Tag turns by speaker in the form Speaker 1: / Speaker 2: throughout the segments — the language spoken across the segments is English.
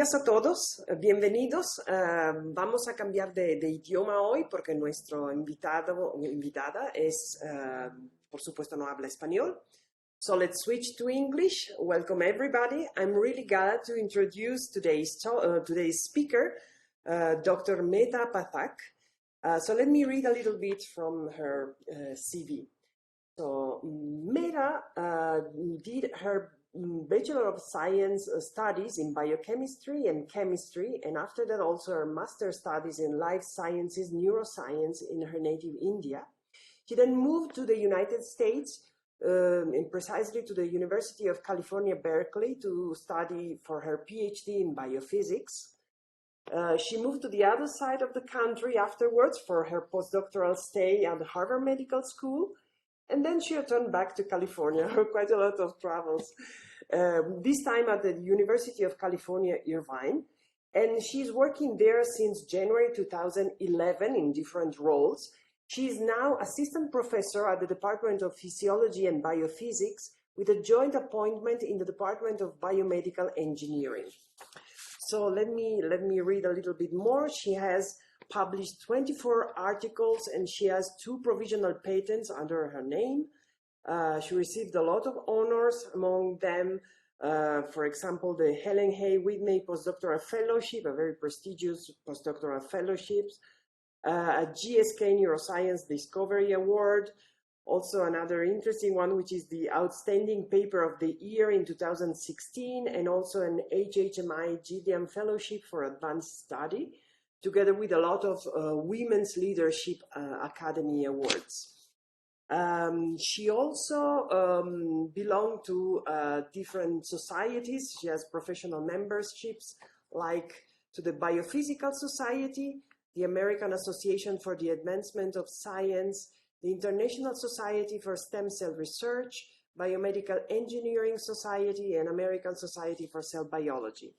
Speaker 1: días a todos, bienvenidos. Vamos a cambiar de idioma hoy porque nuestro invitado o invitada es, por supuesto, no habla español. So let's switch to English. Welcome everybody. I'm really glad to introduce today's speaker, Dr. Medha Pathak. So let me read a little bit from her CV. So Medha did her Bachelor of Science studies in biochemistry and chemistry, and after that also her master studies in life sciences, neuroscience in her native India. She then moved to the United States, and precisely to the University of California, Berkeley, to study for her Ph.D. in biophysics. She moved to the other side of the country afterwards for her postdoctoral stay at Harvard Medical School. And then she returned back to California, quite a lot of travels, this time at the University of California, Irvine. And she's working there since January 2011 in different roles. She is now assistant professor at the Department of Physiology and Biophysics with a joint appointment in the Department of Biomedical Engineering. So let me read a little bit more. She has published 24 articles and she has 2 provisional patents under her name. She received a lot of honors, among them, for example, the Helen Hay Whitney Postdoctoral Fellowship, a very prestigious postdoctoral fellowship, a GSK Neuroscience Discovery Award, also another interesting one, which is the Outstanding Paper of the Year in 2016, and also an HHMI GDM Fellowship for Advanced Study, together with a lot of Women's Leadership Academy Awards. She also belonged to different societies. She has professional memberships, like to the Biophysical Society, the American Association for the Advancement of Science, the International Society for Stem Cell Research, Biomedical Engineering Society, and American Society for Cell Biology.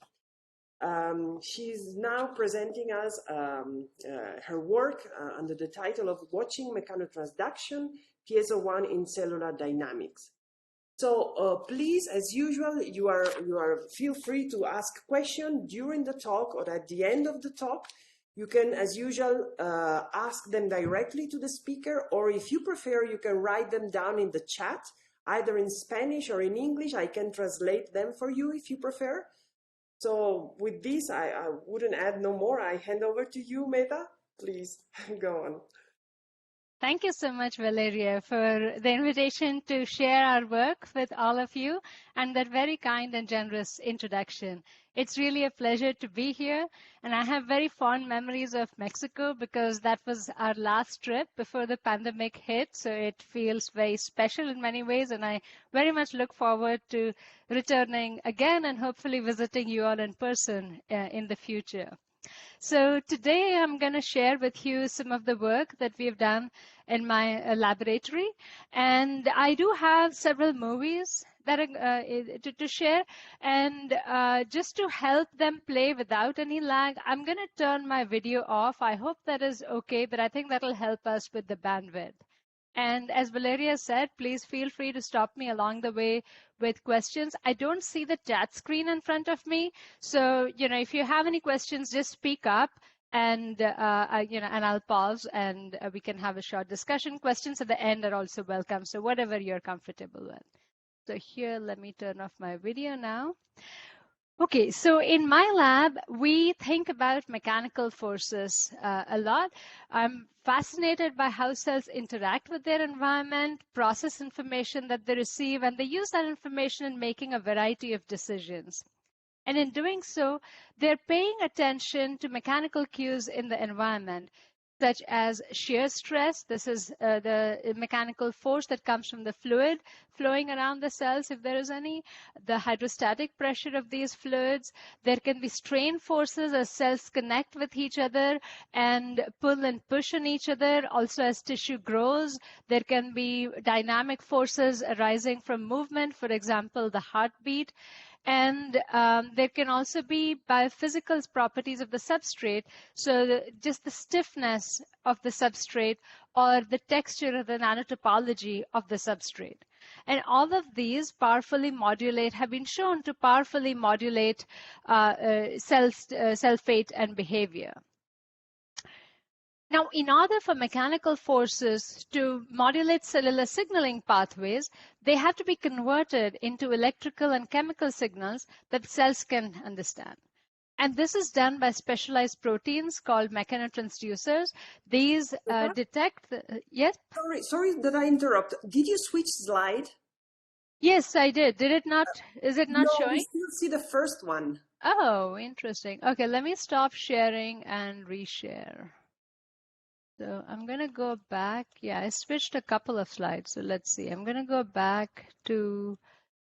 Speaker 1: She's now presenting us her work under the title of Watching Mechanotransduction, Piezo1 in Cellular Dynamics. So please, as usual, you are feel free to ask questions during the talk or at the end of the talk. You can, as usual, ask them directly to the speaker, or if you prefer, you can write them down in the chat, either in Spanish or in English. I can translate them for you if you prefer. So with this, I wouldn't add no more. I hand over to you, Medha. Please go on.
Speaker 2: Thank you so much, Valeria, for the invitation to share our work with all of you and that very kind and generous introduction. It's really a pleasure to be here, and I have very fond memories of Mexico because that was our last trip before the pandemic hit, so it feels very special in many ways, and I very much look forward to returning again and hopefully visiting you all in person in the future. So today I'm going to share with you some of the work that we've done in my laboratory, and I do have several movies that to share, and just to help them play without any lag, I'm going to turn my video off. I hope that is okay, but I think that'll help us with the bandwidth. And as Valeria said, please feel free to stop me along the way with questions. I don't see the chat screen in front of me, so if you have any questions, just speak up, and and I'll pause, and we can have a short discussion. Questions at the end are also welcome, so whatever you're comfortable with. So here, let me turn off my video now. Okay, so in my lab, we think about mechanical forces a lot. I'm fascinated by how cells interact with their environment, process information that they receive, and they use that information in making a variety of decisions. And in doing so, they're paying attention to mechanical cues in the environment, such as shear stress. This is the mechanical force that comes from the fluid flowing around the cells, if there is any, the hydrostatic pressure of these fluids. There can be strain forces as cells connect with each other and pull and push on each other. Also, as tissue grows, there can be dynamic forces arising from movement, for example, the heartbeat. And there can also be biophysical properties of the substrate, so just the stiffness of the substrate or the texture or the nanotopology of the substrate. And all of these have been shown to powerfully modulate cell fate and behavior. Now, in order for mechanical forces to modulate cellular signaling pathways, they have to be converted into electrical and chemical signals that cells can understand. And this is done by specialized proteins called mechanotransducers. These detect yes?
Speaker 1: Sorry that I interrupt. Did you switch slide?
Speaker 2: Yes, I did. Did it not? Is it not showing?
Speaker 1: No, we still see the first one.
Speaker 2: Oh, interesting. Okay, let me stop sharing and reshare. So I'm going to go back. Yeah, I switched a couple of slides. So let's see. I'm going to go back to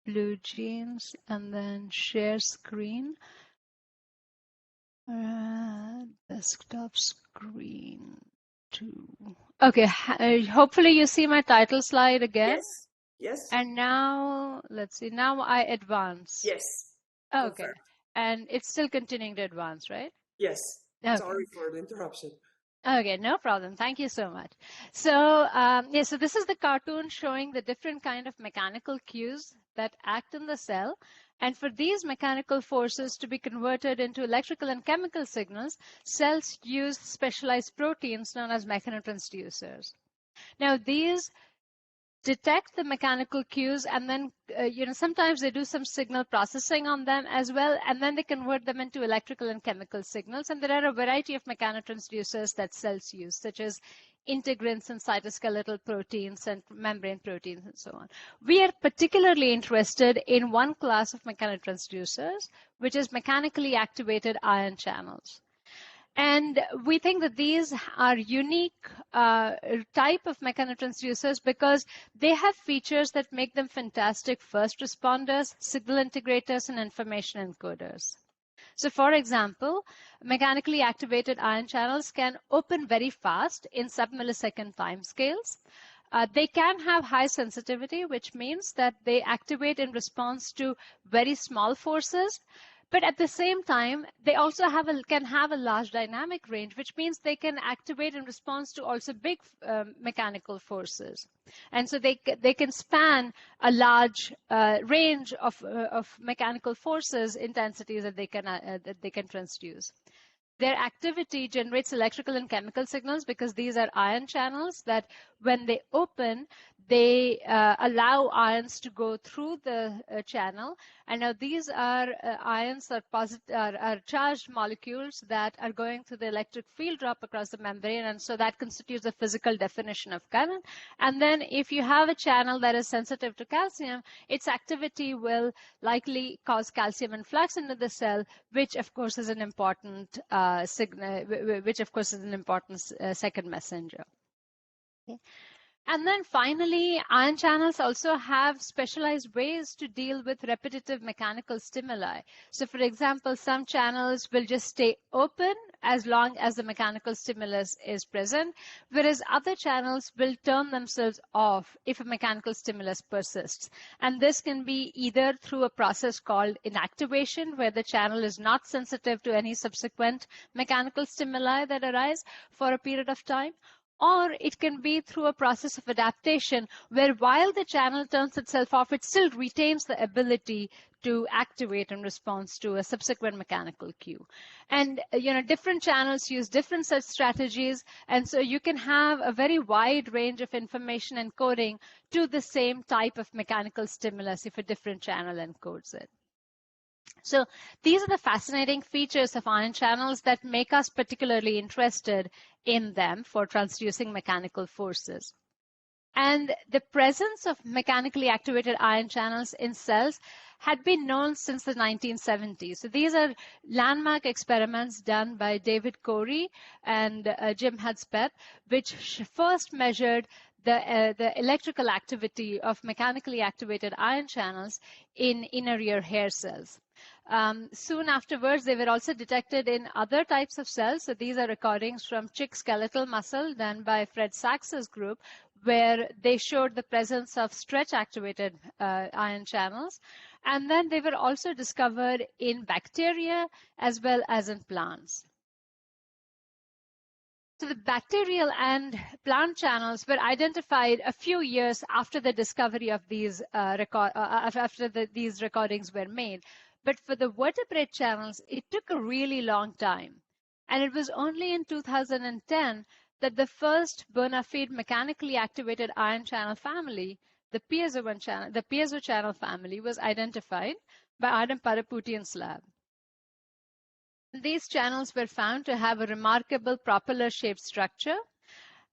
Speaker 2: Blue Jeans and then share screen. Desktop screen 2. Okay, hopefully you see my title slide again.
Speaker 1: Yes, yes.
Speaker 2: And now, let's see. Now I advance.
Speaker 1: Yes.
Speaker 2: Okay. Perfect. And it's still continuing to advance, right?
Speaker 1: Yes.
Speaker 2: Okay.
Speaker 1: Sorry for the interruption.
Speaker 2: Okay, no problem. Thank you so much. So, so this is the cartoon showing the different kind of mechanical cues that act in the cell. And for these mechanical forces to be converted into electrical and chemical signals, cells use specialized proteins known as mechanotransducers. Now, these detect the mechanical cues, and then sometimes they do some signal processing on them as well, and then they convert them into electrical and chemical signals. And there are a variety of mechanotransducers that cells use, such as integrins and cytoskeletal proteins and membrane proteins and so on. We are particularly interested in one class of mechanotransducers, which is mechanically activated ion channels. And we think that these are unique type of mechanotransducers because they have features that make them fantastic first responders, signal integrators, and information encoders. So for example, mechanically activated ion channels can open very fast in sub-millisecond timescales. They can have high sensitivity, which means that they activate in response to very small forces. But at the same time, they also can have a large dynamic range, which means they can activate in response to also big mechanical forces. And so they can span a large range of mechanical forces, intensities that they can transduce. Their activity generates electrical and chemical signals because these are ion channels that when they open, they allow ions to go through the channel. And now these are ions are charged molecules that are going through the electric field drop across the membrane. And so that constitutes a physical definition of current. And then if you have a channel that is sensitive to calcium, its activity will likely cause calcium influx into the cell, which of course is an important signal, which of course is an important second messenger. Okay. And then finally, ion channels also have specialized ways to deal with repetitive mechanical stimuli. So for example, some channels will just stay open as long as the mechanical stimulus is present, whereas other channels will turn themselves off if a mechanical stimulus persists. And this can be either through a process called inactivation, where the channel is not sensitive to any subsequent mechanical stimuli that arise for a period of time, or it can be through a process of adaptation where while the channel turns itself off, it still retains the ability to activate in response to a subsequent mechanical cue. And different channels use different such strategies, and so you can have a very wide range of information encoding to the same type of mechanical stimulus if a different channel encodes it. So these are the fascinating features of ion channels that make us particularly interested in them for transducing mechanical forces. And the presence of mechanically activated ion channels in cells had been known since the 1970s. So these are landmark experiments done by David Corey and Jim Hudspeth, which first measured the electrical activity of mechanically activated ion channels in inner ear hair cells. Soon afterwards, they were also detected in other types of cells. So these are recordings from chick skeletal muscle done by Fred Sachs's group, where they showed the presence of stretch-activated ion channels. And then they were also discovered in bacteria as well as in plants. So the bacterial and plant channels were identified a few years after the discovery of these these recordings were made. But for the vertebrate channels, it took a really long time. And it was only in 2010 that the first bona fide mechanically activated ion channel family, the Piezo channel family, was identified by Adam Paraputian's lab. These channels were found to have a remarkable propeller-shaped structure,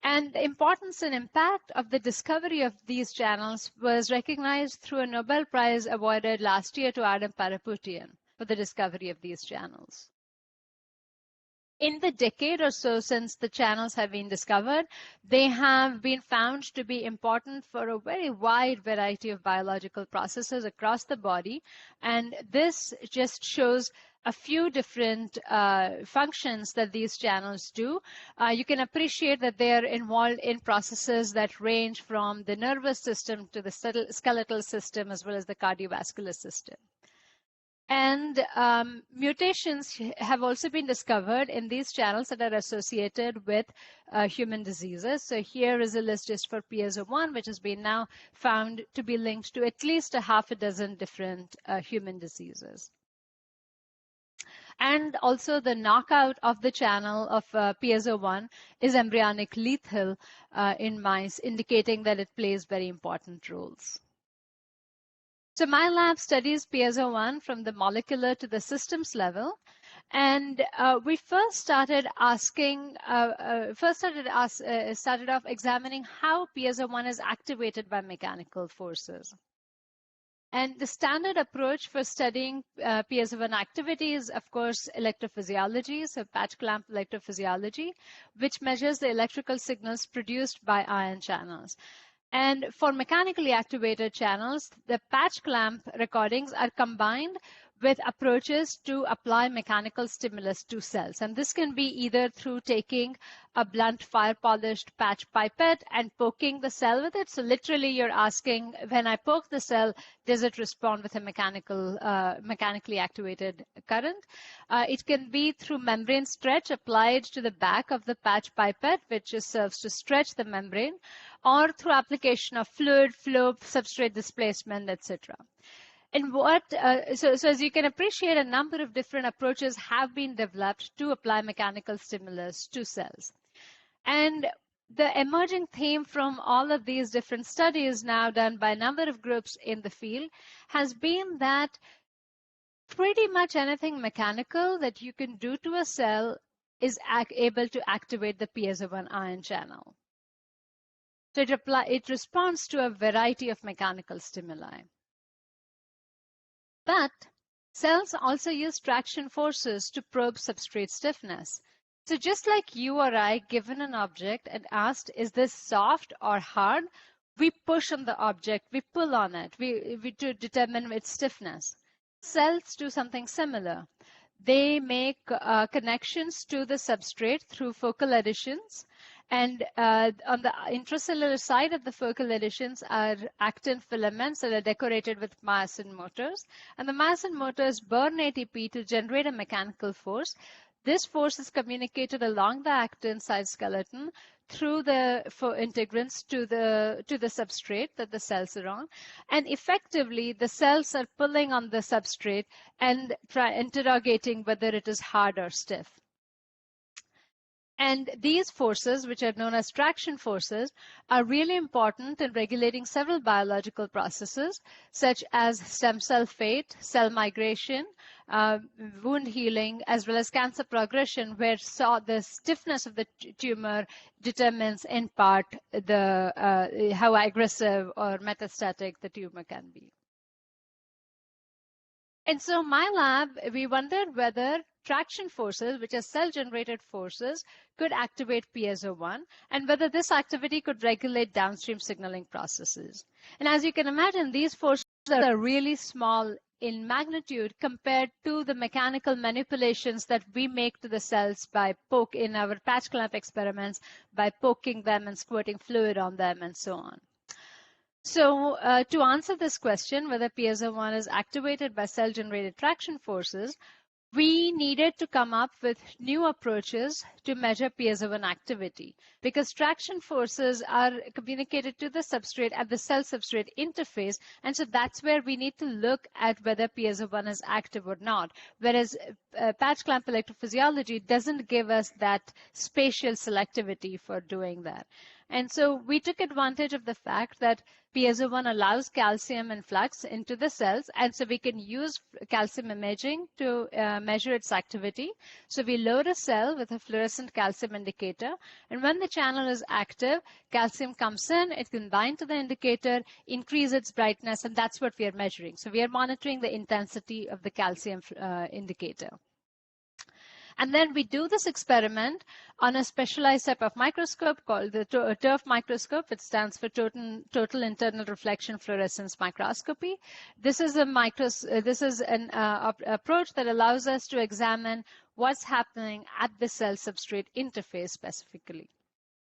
Speaker 2: and the importance and impact of the discovery of these channels was recognized through a Nobel Prize awarded last year to Adam Paraputian for the discovery of these channels. In the decade or so since the channels have been discovered, they have been found to be important for a very wide variety of biological processes across the body, and this just shows a few different functions that these channels do. You can appreciate that they are involved in processes that range from the nervous system to the skeletal system as well as the cardiovascular system. And mutations have also been discovered in these channels that are associated with human diseases. So here is a list just for Piezo1, which has been now found to be linked to at least a half a dozen different human diseases. And also the knockout of the channel of Piezo1 is embryonic lethal in mice, indicating that it plays very important roles. So my lab studies Piezo1 from the molecular to the systems level. And we first started off examining how Piezo1 is activated by mechanical forces. And the standard approach for studying Piezo1 activity is, of course, electrophysiology, so patch clamp electrophysiology, which measures the electrical signals produced by ion channels. And for mechanically activated channels, the patch clamp recordings are combined with approaches to apply mechanical stimulus to cells. And this can be either through taking a blunt fire-polished patch pipette and poking the cell with it. So literally you're asking, when I poke the cell, does it respond with a mechanically activated current? It can be through membrane stretch applied to the back of the patch pipette, which just serves to stretch the membrane, or through application of fluid flow, substrate displacement, etc. And so as you can appreciate, a number of different approaches have been developed to apply mechanical stimulus to cells. And the emerging theme from all of these different studies now done by a number of groups in the field has been that pretty much anything mechanical that you can do to a cell is able to activate the Piezo1 ion channel. So it responds to a variety of mechanical stimuli. But cells also use traction forces to probe substrate stiffness. So just like you or I, given an object and asked, is this soft or hard? We push on the object, we pull on it to determine its stiffness. Cells do something similar. They make connections to the substrate through focal adhesions. And on the intracellular side of the focal adhesions are actin filaments that are decorated with myosin motors. And the myosin motors burn ATP to generate a mechanical force. This force is communicated along the actin cytoskeleton through the integrins to the substrate that the cells are on. And effectively, the cells are pulling on the substrate and interrogating whether it is hard or stiff. And these forces, which are known as traction forces, are really important in regulating several biological processes, such as stem cell fate, cell migration, wound healing, as well as cancer progression, where the stiffness of the tumor determines in part how aggressive or metastatic the tumor can be. And so my lab, we wondered whether traction forces, which are cell-generated forces, could activate Piezo1, and whether this activity could regulate downstream signaling processes. And as you can imagine, these forces are really small in magnitude compared to the mechanical manipulations that we make to the cells in our patch clamp experiments, by poking them and squirting fluid on them and so on. So to answer this question, whether Piezo1 is activated by cell-generated traction forces, we needed to come up with new approaches to measure piezo1 activity, because traction forces are communicated to the substrate at the cell substrate interface, and so that's where we need to look at whether piezo1 is active or not, whereas patch clamp electrophysiology doesn't give us that spatial selectivity for doing that. And so we took advantage of the fact that Piezo1 allows calcium influx into the cells, and so we can use calcium imaging to measure its activity. So we load a cell with a fluorescent calcium indicator, and when the channel is active, calcium comes in, it can bind to the indicator, increase its brightness, and that's what we are measuring. So we are monitoring the intensity of the calcium indicator. And then we do this experiment on a specialized type of microscope called the TIRF microscope. It stands for Total Internal Reflection Fluorescence Microscopy. This is an approach that allows us to examine what's happening at the cell-substrate interface specifically.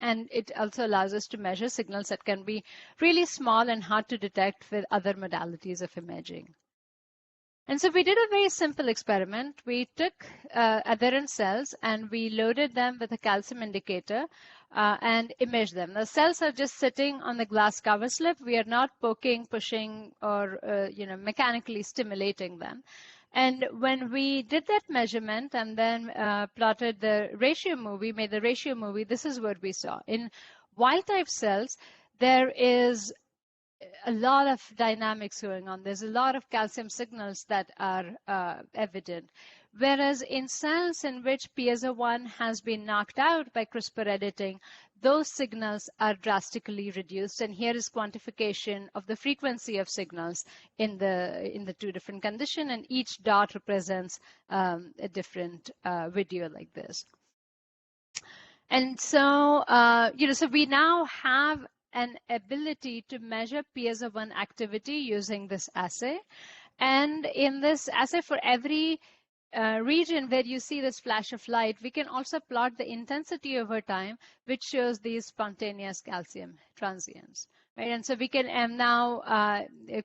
Speaker 2: And it also allows us to measure signals that can be really small and hard to detect with other modalities of imaging. And so we did a very simple experiment. We took adherent cells and we loaded them with a calcium indicator and imaged them. The cells are just sitting on the glass cover slip. We are not poking, pushing, or mechanically stimulating them. And when we did that measurement and then plotted the ratio movie, made the ratio movie, this is what we saw. In wild-type cells, there is a lot of dynamics going on. There's a lot of calcium signals that are evident. Whereas in cells in which piezo1 has been knocked out by CRISPR editing, those signals are drastically reduced. And here is quantification of the frequency of signals in the two different conditions, and each dot represents a different video like this. And so, so we now have an ability to measure piezo1 activity using this assay. And in this assay, for every region where you see this flash of light, we can also plot the intensity over time, which shows these spontaneous calcium transients. Right? And so we can now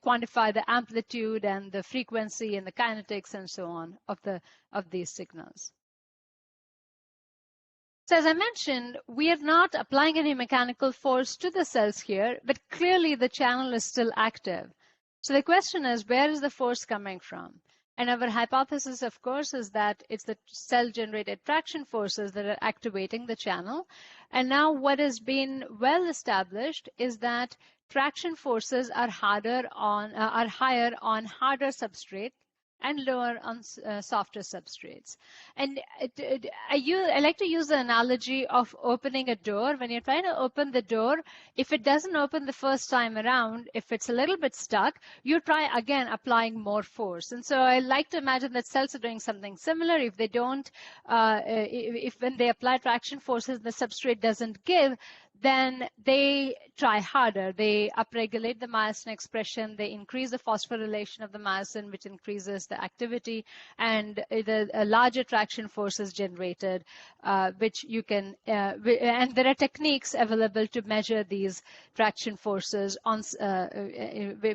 Speaker 2: quantify the amplitude and the frequency and the kinetics and so on of these signals. So as I mentioned, we are not applying any mechanical force to the cells here, but clearly the channel is still active. So the question is, where is the force coming from? And our hypothesis, of course, is that it's the cell-generated traction forces that are activating the channel. And now what has been well established is that traction forces are higher on harder substrate and lower on softer substrates. And I like to use the analogy of opening a door. When you're trying to open the door, if it doesn't open the first time around, if it's a little bit stuck, you try again applying more force. And so I like to imagine that cells are doing something similar. If they don't, if when they apply traction forces, the substrate doesn't give, then they try harder. They upregulate the myosin expression. They increase the phosphorylation of the myosin, which increases the activity, and the larger traction force is generated, which you can, and there are techniques available to measure these traction forces on,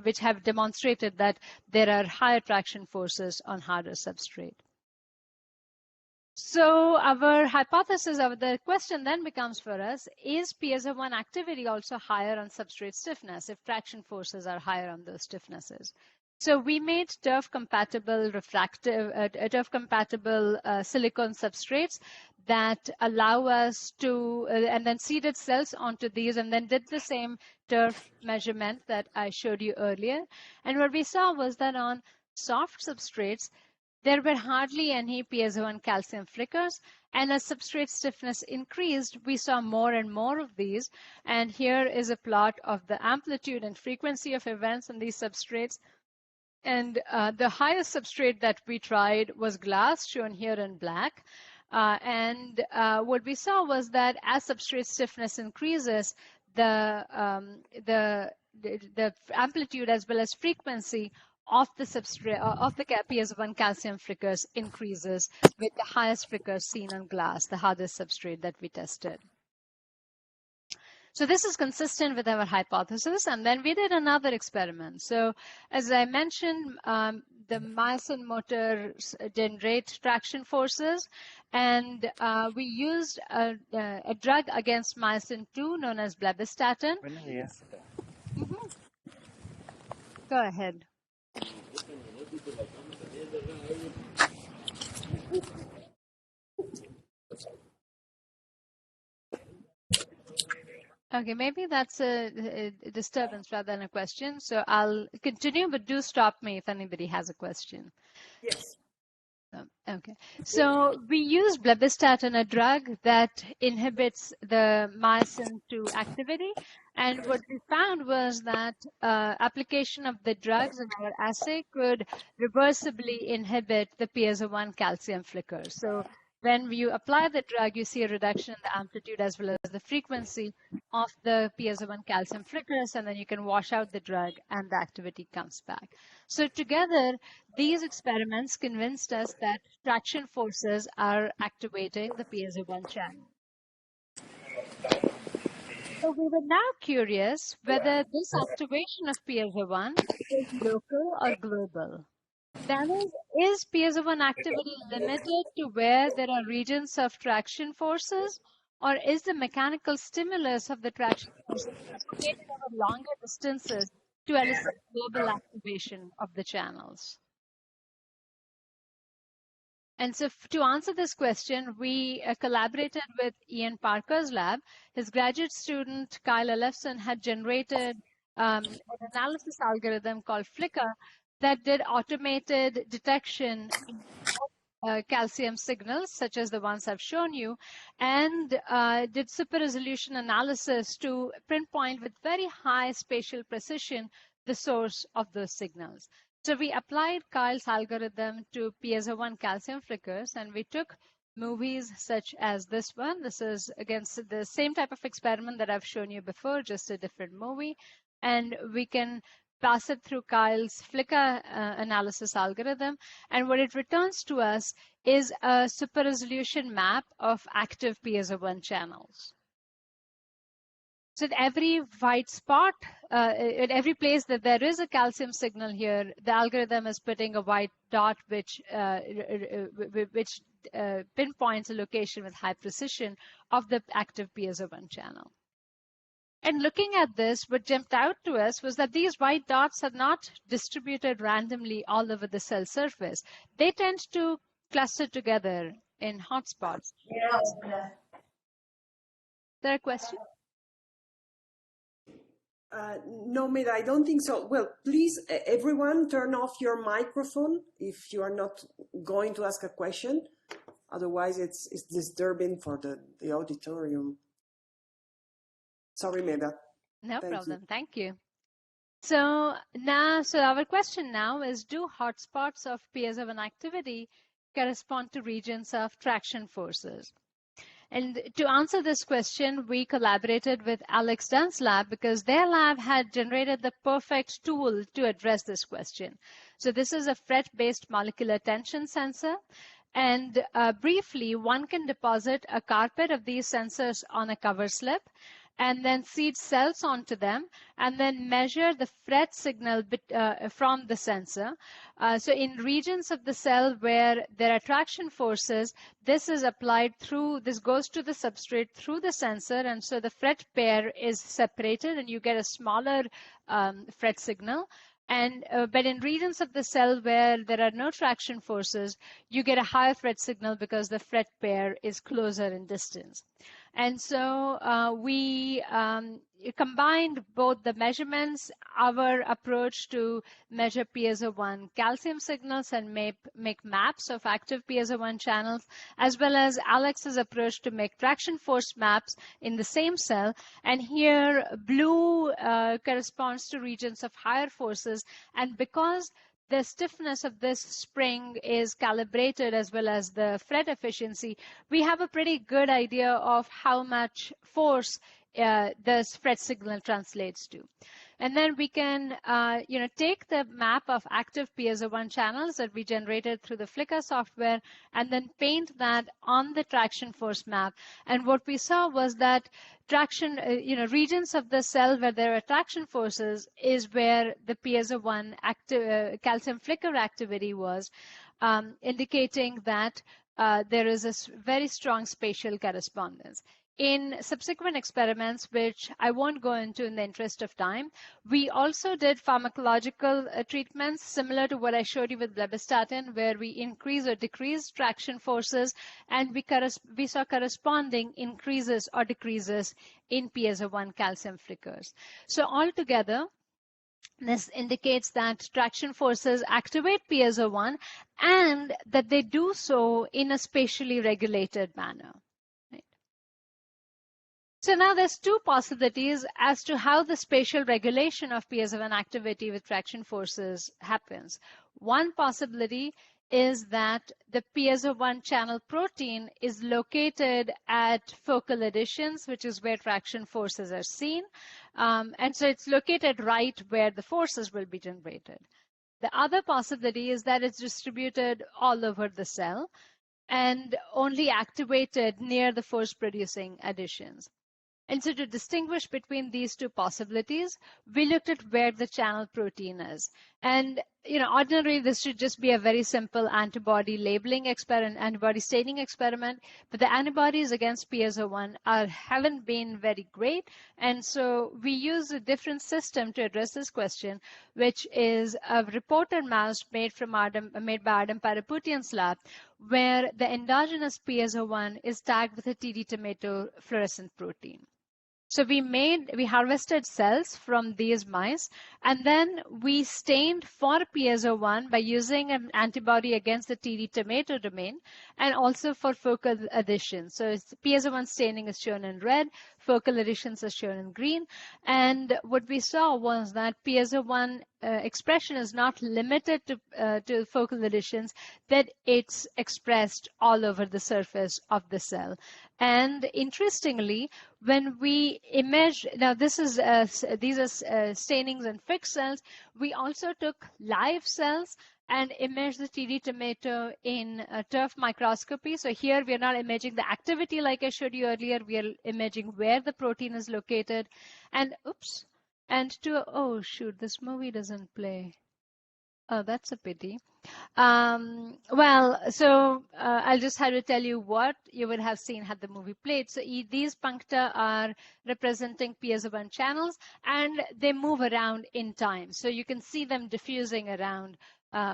Speaker 2: which have demonstrated that there are higher traction forces on harder substrate. So our hypothesis of the question then becomes for us, is piezo1 activity also higher on substrate stiffness if traction forces are higher on those stiffnesses? So we made TIRF-compatible silicone substrates that allow us to, and then seeded cells onto these, and then did the same TIRF measurement that I showed you earlier. And what we saw was that on soft substrates, there were hardly any piezo1 calcium flickers, and as substrate stiffness increased, we saw more and more of these. And here is a plot of the amplitude and frequency of events on these substrates. And the highest substrate that we tried was glass, shown here in black. And what we saw was that as substrate stiffness increases, the amplitude as well as frequency of the substrate of the piezo1 calcium flickers increases, with the highest flickers seen on glass, the hardest substrate that we tested. So this is consistent with our hypothesis. And then we did another experiment. So as I mentioned, the myosin motors generate traction forces. And we used a drug against myosin 2 known as blebistatin. Go ahead. Okay, maybe that's a disturbance rather than a question. So I'll continue, but do stop me if anybody has a question.
Speaker 1: Yes.
Speaker 2: Okay, so we use blebistatin, a drug that inhibits the myosin 2 activity. And what we found was that application of the drugs in our assay could reversibly inhibit the Piezo1 calcium flicker. So when you apply the drug, you see a reduction in the amplitude as well as the frequency of the Piezo1 calcium flickers, and then you can wash out the drug and the activity comes back. So together, these experiments convinced us that traction forces are activating the Piezo1 channel. So we were now curious whether this activation of Piezo1 is local or global. That is Piezo1 activity limited to where there are regions of traction forces, or is the mechanical stimulus of the traction forces propagated over longer distances to elicit global activation of the channels? And so to answer this question, we collaborated with Ian Parker's lab. His graduate student, Kyle Ellefson, had generated an analysis algorithm called Flicker that did automated detection of calcium signals, such as the ones I've shown you, and did super resolution analysis to pinpoint with very high spatial precision the source of those signals. So we applied Kyle's algorithm to Piezo1 calcium flickers, and we took movies such as this one. This is against the same type of experiment that I've shown you before, just a different movie. And we can pass it through Kyle's flicker analysis algorithm. And what it returns to us is a super resolution map of active Piezo1 channels. So at every white spot, at every place that there is a calcium signal here, the algorithm is putting a white dot which pinpoints a location with high precision of the active Piezo1 channel. And looking at this, what jumped out to us was that these white dots are not distributed randomly all over the cell surface. They tend to cluster together in hotspots. Is there a question?
Speaker 1: No, Medha, I don't think so. Well, please, everyone, turn off your microphone if you are not going to ask a question. Otherwise, it's disturbing for the auditorium. Sorry, Medha.
Speaker 2: No problem. Thank you. So our question now is, do hotspots of Piezo1 activity correspond to regions of traction forces? And to answer this question, we collaborated with Alex Dunn's lab because their lab had generated the perfect tool to address this question. So this is a FRET-based molecular tension sensor. And briefly, one can deposit a carpet of these sensors on a cover slip and then seed cells onto them, and then measure the FRET signal from the sensor. So in regions of the cell where there are traction forces, this is applied through, this goes to the substrate through the sensor, and so the FRET pair is separated, and you get a smaller FRET signal. And but in regions of the cell where there are no traction forces, you get a higher FRET signal because the FRET pair is closer in distance. And so we combined both the measurements, our approach to measure Piezo1 calcium signals and make maps of active Piezo1 channels, as well as Alex's approach to make traction force maps in the same cell. And here, blue corresponds to regions of higher forces. And because the stiffness of this spring is calibrated as well as the FRET efficiency, we have a pretty good idea of how much force this FRET signal translates to. And then we can take the map of active piezo1 channels that we generated through the Flickr software and then paint that on the traction force map. And what we saw was that traction, regions of the cell where there are traction forces is where the piezo1 calcium flicker activity was, indicating that there is a very strong spatial correspondence. In subsequent experiments, which I won't go into in the interest of time, we also did pharmacological treatments similar to what I showed you with blebistatin, where we increase or decrease traction forces, and we saw corresponding increases or decreases in piezo1 calcium flickers. So altogether, this indicates that traction forces activate piezo1 and that they do so in a spatially regulated manner. So now there's two possibilities as to how the spatial regulation of piezo1 activity with traction forces happens. One possibility is that the piezo1 channel protein is located at focal adhesions, which is where traction forces are seen. And so it's located right where the forces will be generated. The other possibility is that it's distributed all over the cell and only activated near the force-producing adhesions. And so to distinguish between these two possibilities, we looked at where the channel protein is. And ordinarily, this should just be a very simple antibody labeling experiment, antibody staining experiment. But the antibodies against piezo1 haven't been very great. And so we use a different system to address this question, which is a reporter mouse made by Adam Paraputian's lab, where the endogenous piezo1 is tagged with a TD tomato fluorescent protein. So we harvested cells from these mice, and then we stained for piezo1 by using an antibody against the TD tomato domain and also for focal adhesions. So piezo1 staining is shown in red, focal adhesions are shown in green. And what we saw was that piezo1 expression is not limited to focal adhesions, that it's expressed all over the surface of the cell. And interestingly, when we image, now these are stainings in fixed cells, we also took live cells and imaged the TD tomato in turf microscopy. So here we are not imaging the activity like I showed you earlier, we are imaging where the protein is located. And oh shoot, this movie doesn't play. Oh, that's a pity. I'll just have to tell you what you would have seen had the movie played. So these puncta are representing piezo1 channels, and they move around in time. So you can see them diffusing around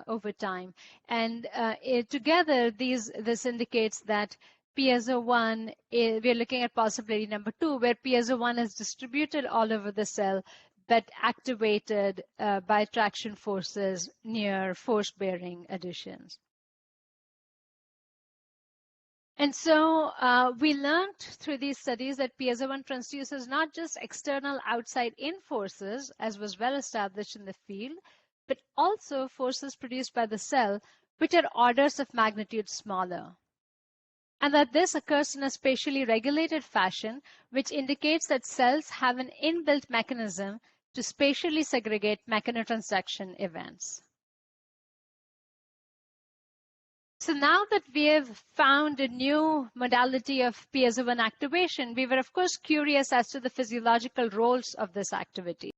Speaker 2: over time. And together, this indicates that piezo1, we're looking at possibility number 2, where piezo1 is distributed all over the cell, but activated by traction forces near force-bearing adhesions. And so we learned through these studies that piezo1 transduces not just external outside-in forces, as was well established in the field, but also forces produced by the cell, which are orders of magnitude smaller. And that this occurs in a spatially regulated fashion, which indicates that cells have an inbuilt mechanism to spatially segregate mechanotransduction events. So now that we have found a new modality of piezo1 activation, we were of course curious as to the physiological roles of this activity.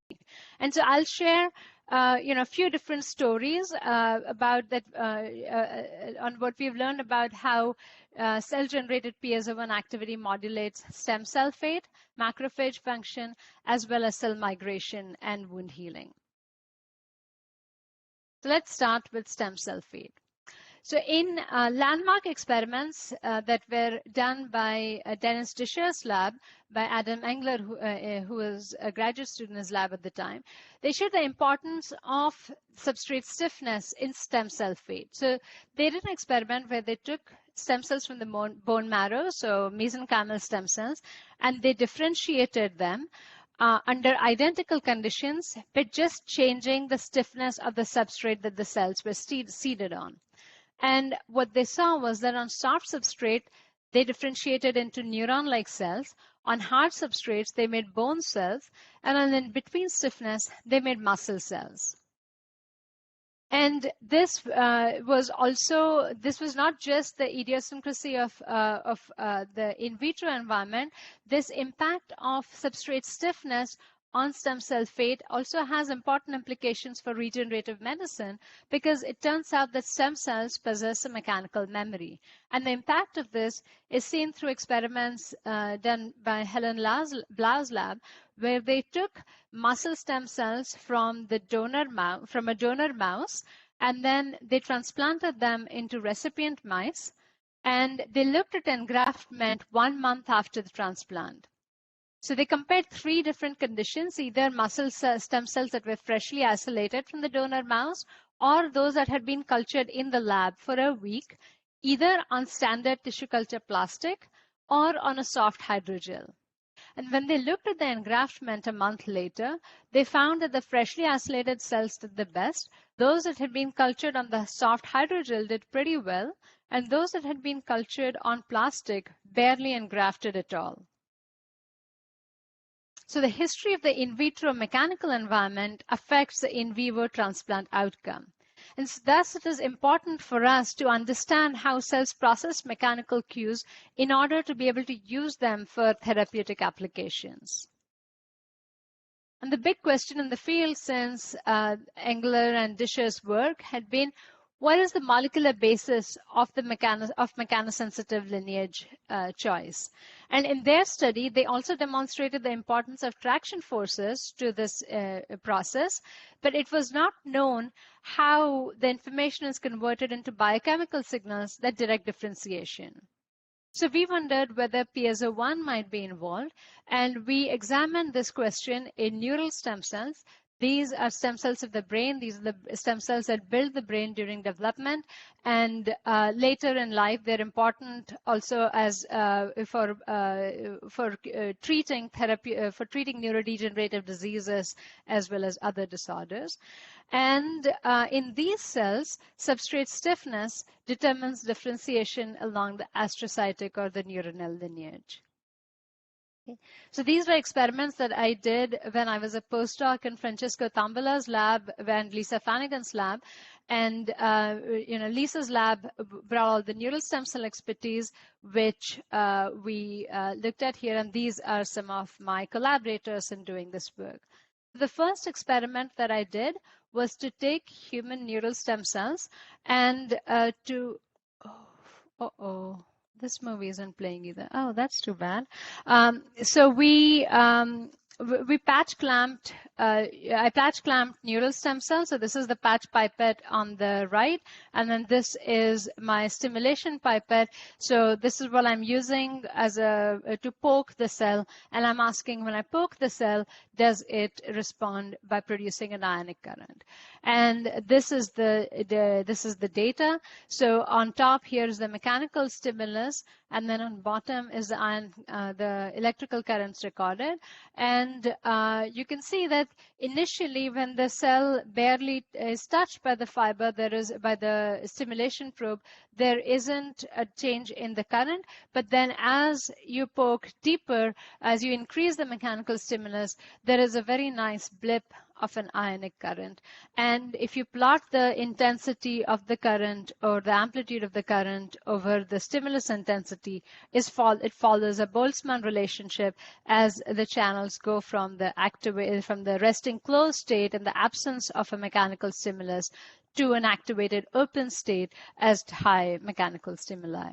Speaker 2: And so I'll share a few different stories about that on what we've learned about how cell-generated piezo1 activity modulates stem cell fate, macrophage function, as well as cell migration and wound healing. So let's start with stem cell fate. So in landmark experiments that were done by Dennis Discher's lab, by Adam Engler, who was a graduate student in his lab at the time, they showed the importance of substrate stiffness in stem cell fate. So they did an experiment where they took stem cells from the bone marrow, so mesenchymal stem cells, and they differentiated them under identical conditions, but just changing the stiffness of the substrate that the cells were seeded on. And what they saw was that on soft substrate, they differentiated into neuron-like cells, On hard substrates, they made bone cells, and then in between stiffness, they made muscle cells. And this was not just the idiosyncrasy of the in vitro environment. This impact of substrate stiffness on stem cell fate also has important implications for regenerative medicine, because it turns out that stem cells possess a mechanical memory. And the impact of this is seen through experiments done by Helen Blau's lab, where they took muscle stem cells from a donor mouse, and then they transplanted them into recipient mice, and they looked at engraftment 1 month after the transplant. So they compared 3 different conditions, either muscle stem cells that were freshly isolated from the donor mouse, or those that had been cultured in the lab for a week, either on standard tissue culture plastic or on a soft hydrogel. And when they looked at the engraftment a month later, they found that the freshly isolated cells did the best. Those that had been cultured on the soft hydrogel did pretty well, and those that had been cultured on plastic barely engrafted at all. So the history of the in vitro mechanical environment affects the in vivo transplant outcome. And thus it is important for us to understand how cells process mechanical cues in order to be able to use them for therapeutic applications. And the big question in the field since Engler and Discher's work had been, what is the molecular basis of the mechanosensitive lineage choice? And in their study, they also demonstrated the importance of traction forces to this process, but it was not known how the information is converted into biochemical signals that direct differentiation. So we wondered whether Piezo1 might be involved, and we examined this question in neural stem cells. These are stem cells of the brain. These are the stem cells that build the brain during development, and later in life, they're important also as for treating neurodegenerative diseases as well as other disorders. And in these cells, substrate stiffness determines differentiation along the astrocytic or the neuronal lineage. Okay. So these were experiments that I did when I was a postdoc in Francesco Tambola's lab and Lisa Flanagan's lab. And Lisa's lab brought all the neural stem cell expertise, which we looked at here. And these are some of my collaborators in doing this work. The first experiment that I did was to take human neural stem cells and this movie isn't playing either. Oh, that's too bad. So we patch clamped, I patch clamped neural stem cells. So this is the patch pipette on the right. And then this is my stimulation pipette. So this is what I'm using as to poke the cell. And I'm asking, when I poke the cell, does it respond by producing an ionic current? And this is the data. So on top here is the mechanical stimulus, and then on bottom is the electrical currents recorded. And you can see that initially, when the cell barely is touched by the fiber, by the stimulation probe, there isn't a change in the current. But then as you poke deeper, as you increase the mechanical stimulus, there is a very nice blip of an ionic current. And if you plot the intensity of the current or the amplitude of the current over the stimulus intensity, it follows a Boltzmann relationship as the channels go from the resting closed state in the absence of a mechanical stimulus to an activated open state as high mechanical stimuli.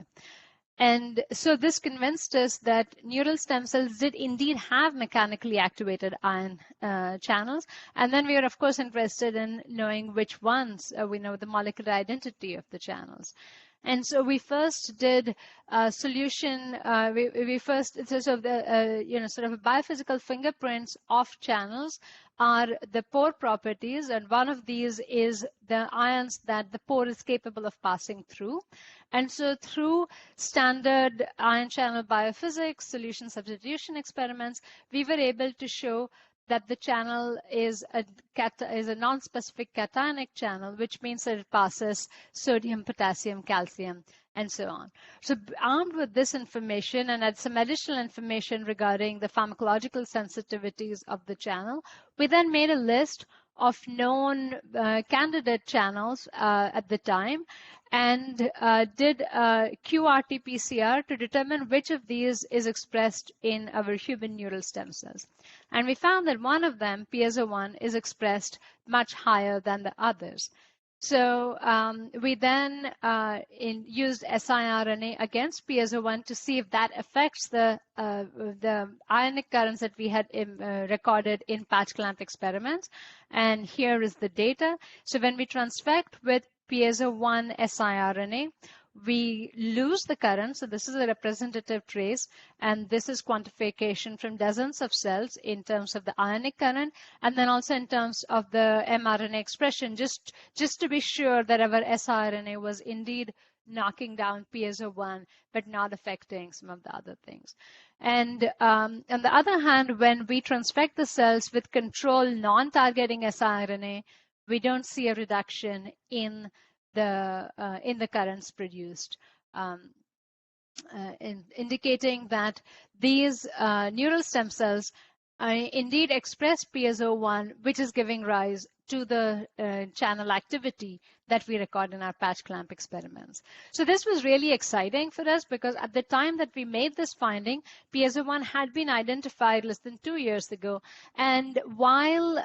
Speaker 2: And so this convinced us that neural stem cells did indeed have mechanically activated ion channels. And then we were, of course, interested in knowing which ones. We know the molecular identity of the channels. And so we first did a solution. We first sort of biophysical fingerprints of channels are the pore properties, and one of these is the ions that the pore is capable of passing through. And so through standard ion channel biophysics, solution substitution experiments, we were able to show that the channel is a non-specific cationic channel, which means that it passes sodium, potassium, calcium, and so on. So armed with this information and some additional information regarding the pharmacological sensitivities of the channel, we then made a list of known candidate channels at the time and did qRT-PCR to determine which of these is expressed in our human neural stem cells. And we found that one of them, Piezo1, is expressed much higher than the others. So we then used siRNA against Piezo1 to see if that affects the ionic currents that we had recorded in patch clamp experiments. And here is the data. So when we transfect with Piezo1 siRNA, we lose the current. So this is a representative trace, and this is quantification from dozens of cells in terms of the ionic current, and then also in terms of the mRNA expression, just to be sure that our siRNA was indeed knocking down Piezo1, but not affecting some of the other things. And on the other hand, when we transfect the cells with control non-targeting siRNA, we don't see a reduction in the currents produced, indicating that these neural stem cells indeed express Piezo1, which is giving rise to the channel activity that we record in our patch clamp experiments. So this was really exciting for us because at the time that we made this finding, Piezo1 had been identified less than 2 years ago. And while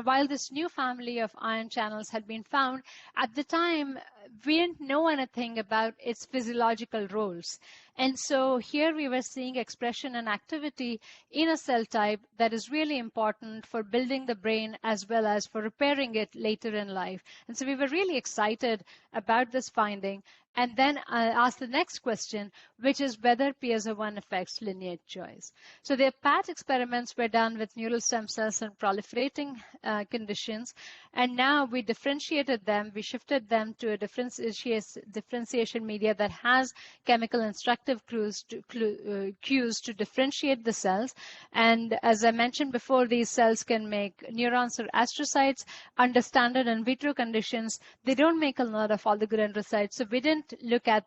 Speaker 2: while this new family of ion channels had been found, at the time, we didn't know anything about its physiological roles. And so here we were seeing expression and activity in a cell type that is really important for building the brain as well as for repairing it later in life. And so we were really excited about this finding. And then I asked the next question, which is whether Piezo1 affects lineage choice. So the patch experiments were done with neural stem cells and proliferating conditions. And now we differentiated them. We shifted them to a differentiation media that has chemical instructive cues to differentiate the cells. And as I mentioned before, these cells can make neurons or astrocytes. Under standard in vitro conditions, they don't make a lot of oligodendrocytes. So we didn't look at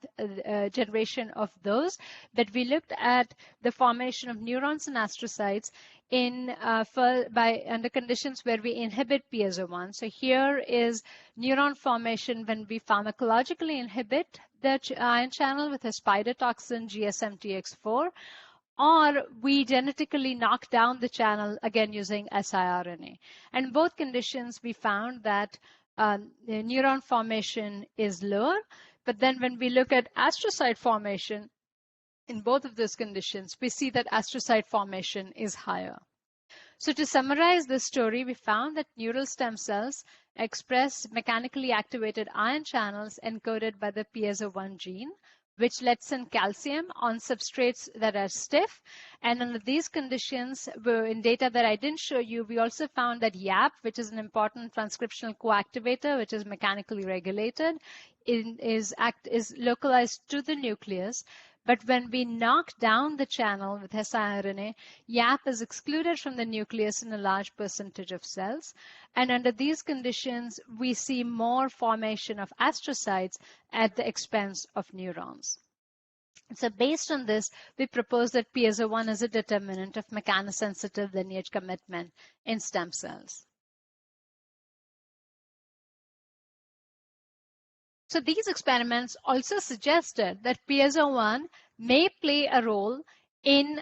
Speaker 2: generation of those, but we looked at the formation of neurons and astrocytes under conditions where we inhibit Piezo1. So here is neuron formation when we pharmacologically inhibit the ion channel with a spider toxin GSMTX4, or we genetically knock down the channel again using siRNA. And in both conditions, we found that the neuron formation is lower. But then when we look at astrocyte formation, in both of those conditions, we see that astrocyte formation is higher. So to summarize this story, we found that neural stem cells express mechanically activated ion channels encoded by the Piezo1 gene, which lets in calcium on substrates that are stiff. And under these conditions, in data that I didn't show you, we also found that YAP, which is an important transcriptional coactivator, which is mechanically regulated, is localized to the nucleus. But when we knock down the channel with siRNA, YAP is excluded from the nucleus in a large percentage of cells. And under these conditions, we see more formation of astrocytes at the expense of neurons. So based on this, we propose that Piezo1 is a determinant of mechanosensitive lineage commitment in stem cells. So these experiments also suggested that Piezo1 may play a role in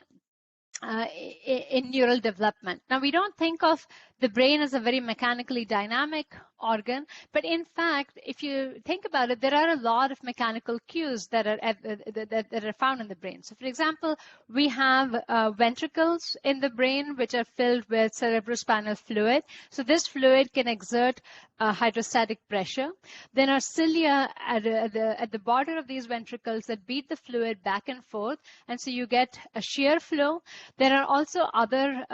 Speaker 2: neural development. Now, we don't think of the brain as a very mechanically dynamic organ, but in fact, if you think about it, there are a lot of mechanical cues that are found in the brain. So for example, we have ventricles in the brain which are filled with cerebrospinal fluid. So this fluid can exert hydrostatic pressure. Then our cilia at the border of these ventricles that beat the fluid back and forth, and so you get a shear flow. There are also other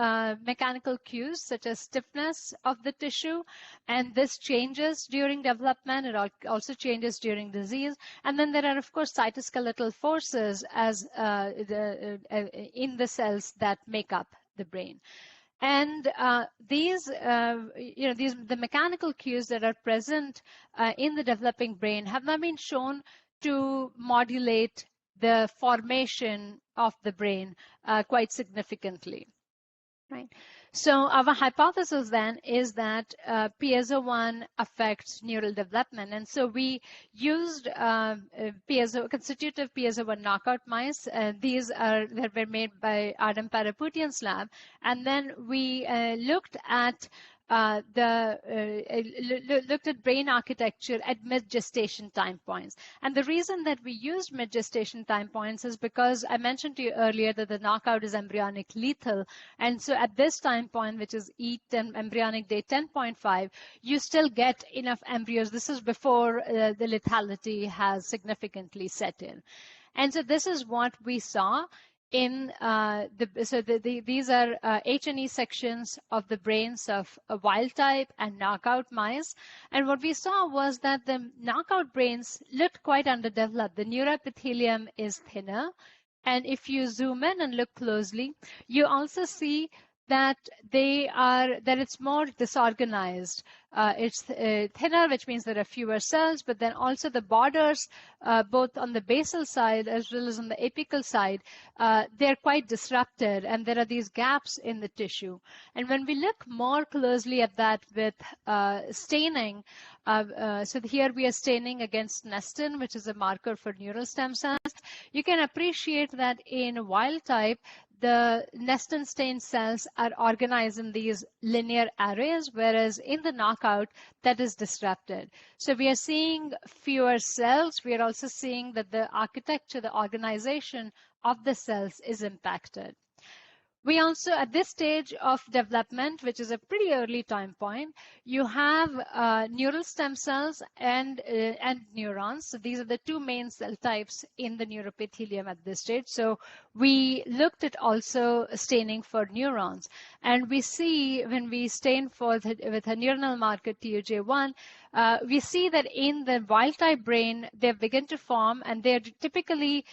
Speaker 2: mechanical cues such as stiffness of the tissue, and this changes during development. It also changes during disease. And then there are, of course, cytoskeletal forces as in the cells that make up the brain. And the mechanical cues that are present in the developing brain have not been shown to modulate the formation of the brain quite significantly. Right. So our hypothesis then is that Piezo1 affects neural development. And so we used constitutive Piezo1 knockout mice. These that were made by Adam Paraputian's lab. And then we looked at looked at brain architecture at mid-gestation time points. And the reason that we used mid-gestation time points is because I mentioned to you earlier that the knockout is embryonic lethal. And so at this time point, which is E10, embryonic day 10.5, you still get enough embryos. This is before the lethality has significantly set in. And so this is what we saw in these are H&E sections of the brains of wild type and knockout mice. And what we saw was that the knockout brains looked quite underdeveloped. The neuroepithelium is thinner. And if you zoom in and look closely, you also see that it's more disorganized. It's thinner, which means there are fewer cells, but then also the borders, both on the basal side as well as on the apical side, they're quite disrupted, and there are these gaps in the tissue. And when we look more closely at that with staining, so here we are staining against nestin, which is a marker for neural stem cells, you can appreciate that in wild type, the nestin stained cells are organized in these linear arrays, whereas in the knockout, that is disrupted. So we are seeing fewer cells. We are also seeing that the architecture, the organization of the cells is impacted. We also, at this stage of development, which is a pretty early time point, you have neural stem cells and neurons. So these are the two main cell types in the neuroepithelium at this stage. So we looked at also staining for neurons. And we see when we stain with a neuronal marker TUJ1, we see that in the wild type brain, they begin to form, and they're typically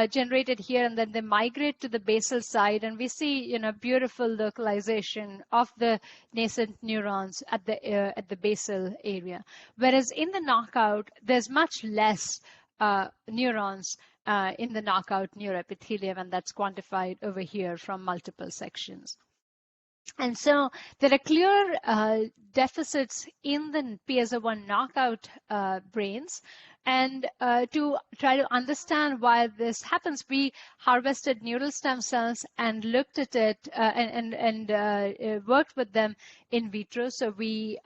Speaker 2: generated here, and then they migrate to the basal side, and we see beautiful localization of the nascent neurons at the basal area. Whereas in the knockout, there's much less neurons in the knockout neuroepithelium, and that's quantified over here from multiple sections. And so there are clear deficits in the Piezo1 knockout brains. And to try to understand why this happens, we harvested neural stem cells and looked at it and worked with them in vitro. So we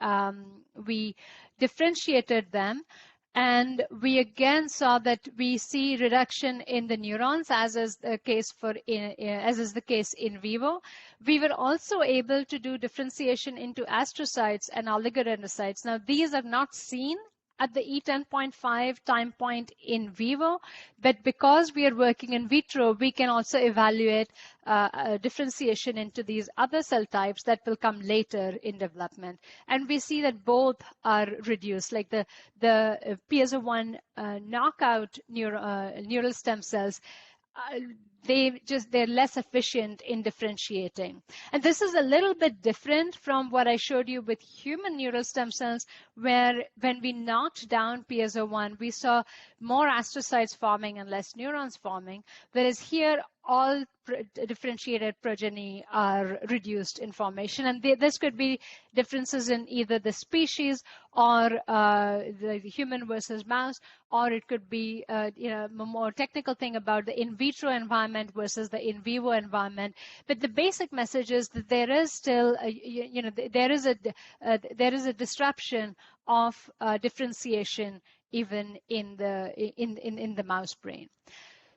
Speaker 2: differentiated them. And we again saw that we see reduction in the neurons, as is the case in vivo. We were also able to do differentiation into astrocytes and oligodendrocytes. Now, these are not seen at the E10.5 time point in vivo, but because we are working in vitro, we can also evaluate differentiation into these other cell types that will come later in development. And we see that both are reduced, like the Piezo1 knockout neural stem cells, they're less efficient in differentiating. And this is a little bit different from what I showed you with human neural stem cells, where when we knocked down Piezo1, we saw more astrocytes forming and less neurons forming, whereas here all differentiated progeny are reduced in formation. And this could be differences in either the species or the human versus mouse, or it could be a more technical thing about the in vitro environment versus the in vivo environment. But the basic message is that there is still there is a disruption of differentiation even in the mouse brain.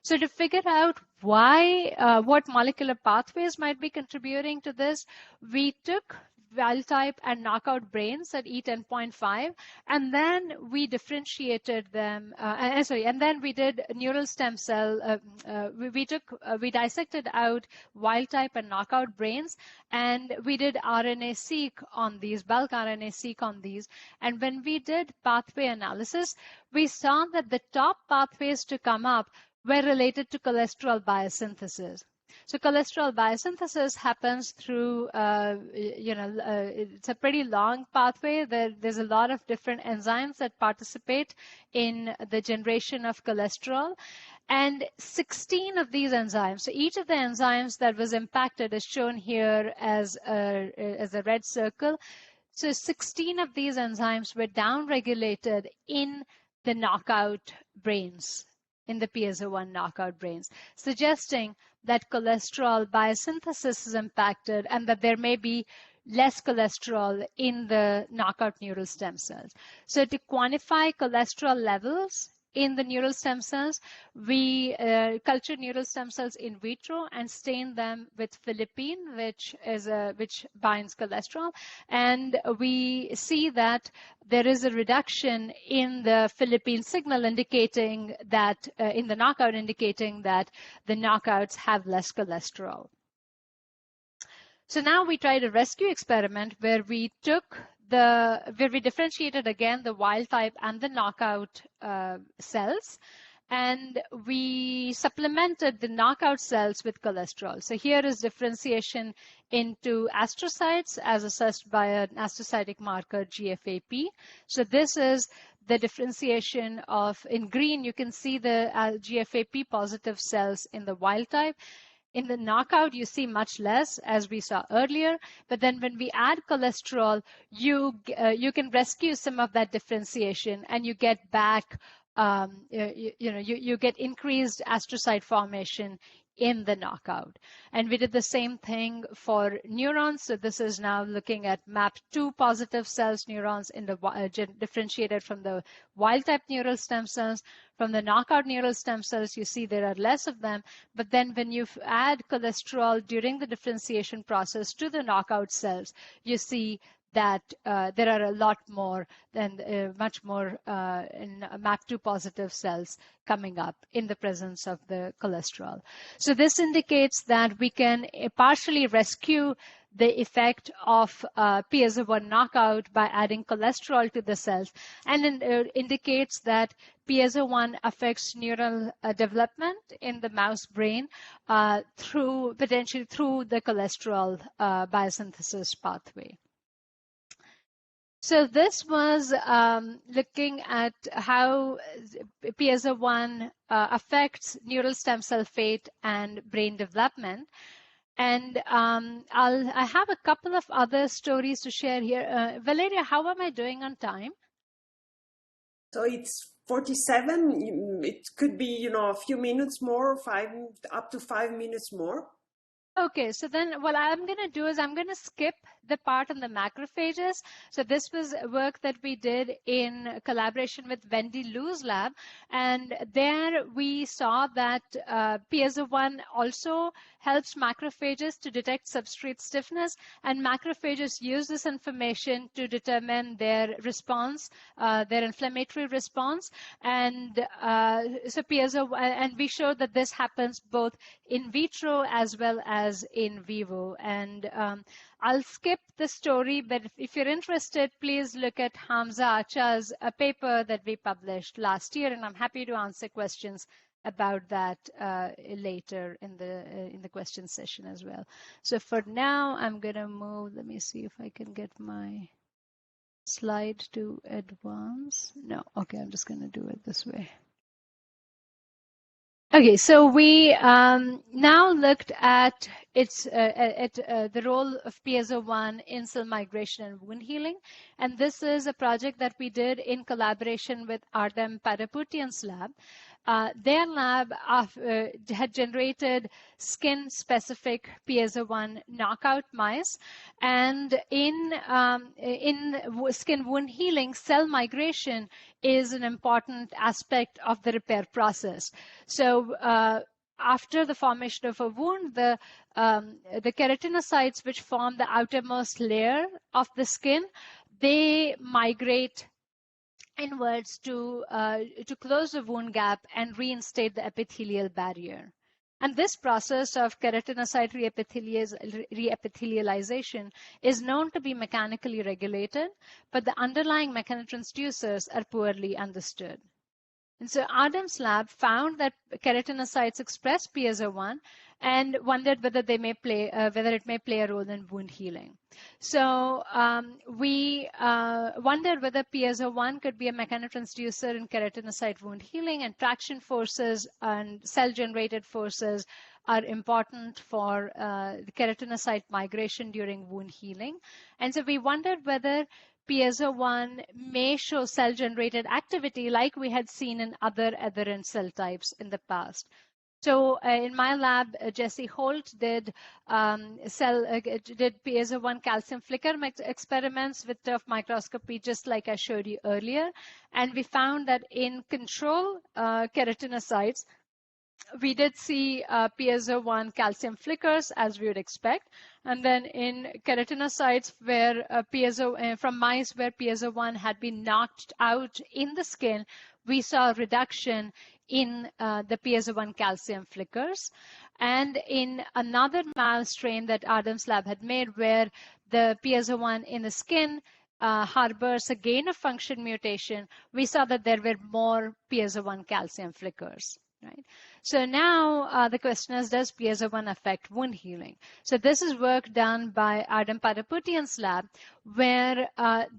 Speaker 2: So to figure out why, what molecular pathways might be contributing to this, we took wild type and knockout brains at E10.5, and then we differentiated them, and then we did neural stem cell, we dissected out wild type and knockout brains, and we did RNA-seq on these, bulk RNA-seq on these. And when we did pathway analysis, we saw that the top pathways to come up were related to cholesterol biosynthesis. So cholesterol biosynthesis happens through, it's a pretty long pathway. There's a lot of different enzymes that participate in the generation of cholesterol. And 16 of these enzymes, so each of the enzymes that was impacted is shown here as a red circle. So 16 of these enzymes were downregulated in the knockout brains, in the Piezo1 knockout brains, suggesting that cholesterol biosynthesis is impacted and that there may be less cholesterol in the knockout neural stem cells. So to quantify cholesterol levels in the neural stem cells, we culture neural stem cells in vitro and stain them with philippine, which binds cholesterol. And we see that there is a reduction in the philippine signal indicating that, in the knockout, indicating that the knockouts have less cholesterol. So now we tried a rescue experiment where we differentiated again the wild type and the knockout cells, and we supplemented the knockout cells with cholesterol. So here is differentiation into astrocytes as assessed by an astrocytic marker GFAP. So this is the differentiation of, in green, you can see the GFAP positive cells in the wild type. In the knockout, you see much less, as we saw earlier. But then when we add cholesterol, you can rescue some of that differentiation, and you get back, you get increased astrocyte formation in the knockout. And we did the same thing for neurons. So this is now looking at MAP2 positive cells, neurons in the differentiated from the wild type neural stem cells. From the knockout neural stem cells, you see there are less of them. But then when you add cholesterol during the differentiation process to the knockout cells, you see that there are a lot more than much more in MAP2 positive cells coming up in the presence of the cholesterol. So this indicates that we can partially rescue the effect of Piezo1 knockout by adding cholesterol to the cells, and indicates that Piezo1 affects neural development in the mouse brain potentially through the cholesterol biosynthesis pathway. So this was looking at how Piezo1 affects neural stem cell fate and brain development. And I have a couple of other stories to share here. Valeria, how am I doing on time?
Speaker 1: So it's 47. It could be, a few minutes more, up to 5 minutes more.
Speaker 2: Okay, so then what I'm going to do is I'm going to skip the part on the macrophages. So this was work that we did in collaboration with Wendy Liu's lab. And there we saw that Piezo1 also helps macrophages to detect substrate stiffness. And macrophages use this information to determine their response, their inflammatory response. And so Piezo1, and we showed that this happens both in vitro as well as in vivo. And I'll skip the story, but if you're interested, please look at Hamza Acha's paper that we published last year, and I'm happy to answer questions about that later in the question session as well. So for now, I'm going to move. Let me see if I can get my slide to advance. No, okay, I'm just going to do it this way. Okay, so we now looked at the role of Piezo1 in cell migration and wound healing. And this is a project that we did in collaboration with Ardem Padaputian's lab. Their lab had generated skin-specific Piezo1 knockout mice. And in skin wound healing, cell migration is an important aspect of the repair process. So after the formation of a wound, the keratinocytes which form the outermost layer of the skin, they migrate inwards to close the wound gap and reinstate the epithelial barrier. And this process of keratinocyte reepithelialization is known to be mechanically regulated, but the underlying mechanotransducers are poorly understood. And so Ardem's lab found that keratinocytes express Piezo1 and wondered whether they may play, whether it may play a role in wound healing. So we wondered whether Piezo1 could be a mechanotransducer in keratinocyte wound healing, and traction forces and cell-generated forces are important for the keratinocyte migration during wound healing. And so we wondered whether Piezo1 may show cell-generated activity like we had seen in other adherent cell types in the past. So in my lab, Jesse Holt did Piezo1 calcium flicker experiments with turf microscopy, just like I showed you earlier. And we found that in control keratinocytes, we did see Piezo1 calcium flickers, as we would expect. And then in keratinocytes where from mice where Piezo1 had been knocked out in the skin, we saw a reduction in the Piezo1 calcium flickers. And in another mouse strain that Adam's lab had made, where the Piezo1 in the skin harbors a gain of function mutation, we saw that there were more Piezo1 calcium flickers. Right. So now the question is, does Piezo1 affect wound healing? So this is work done by Adam Pataputian's lab, where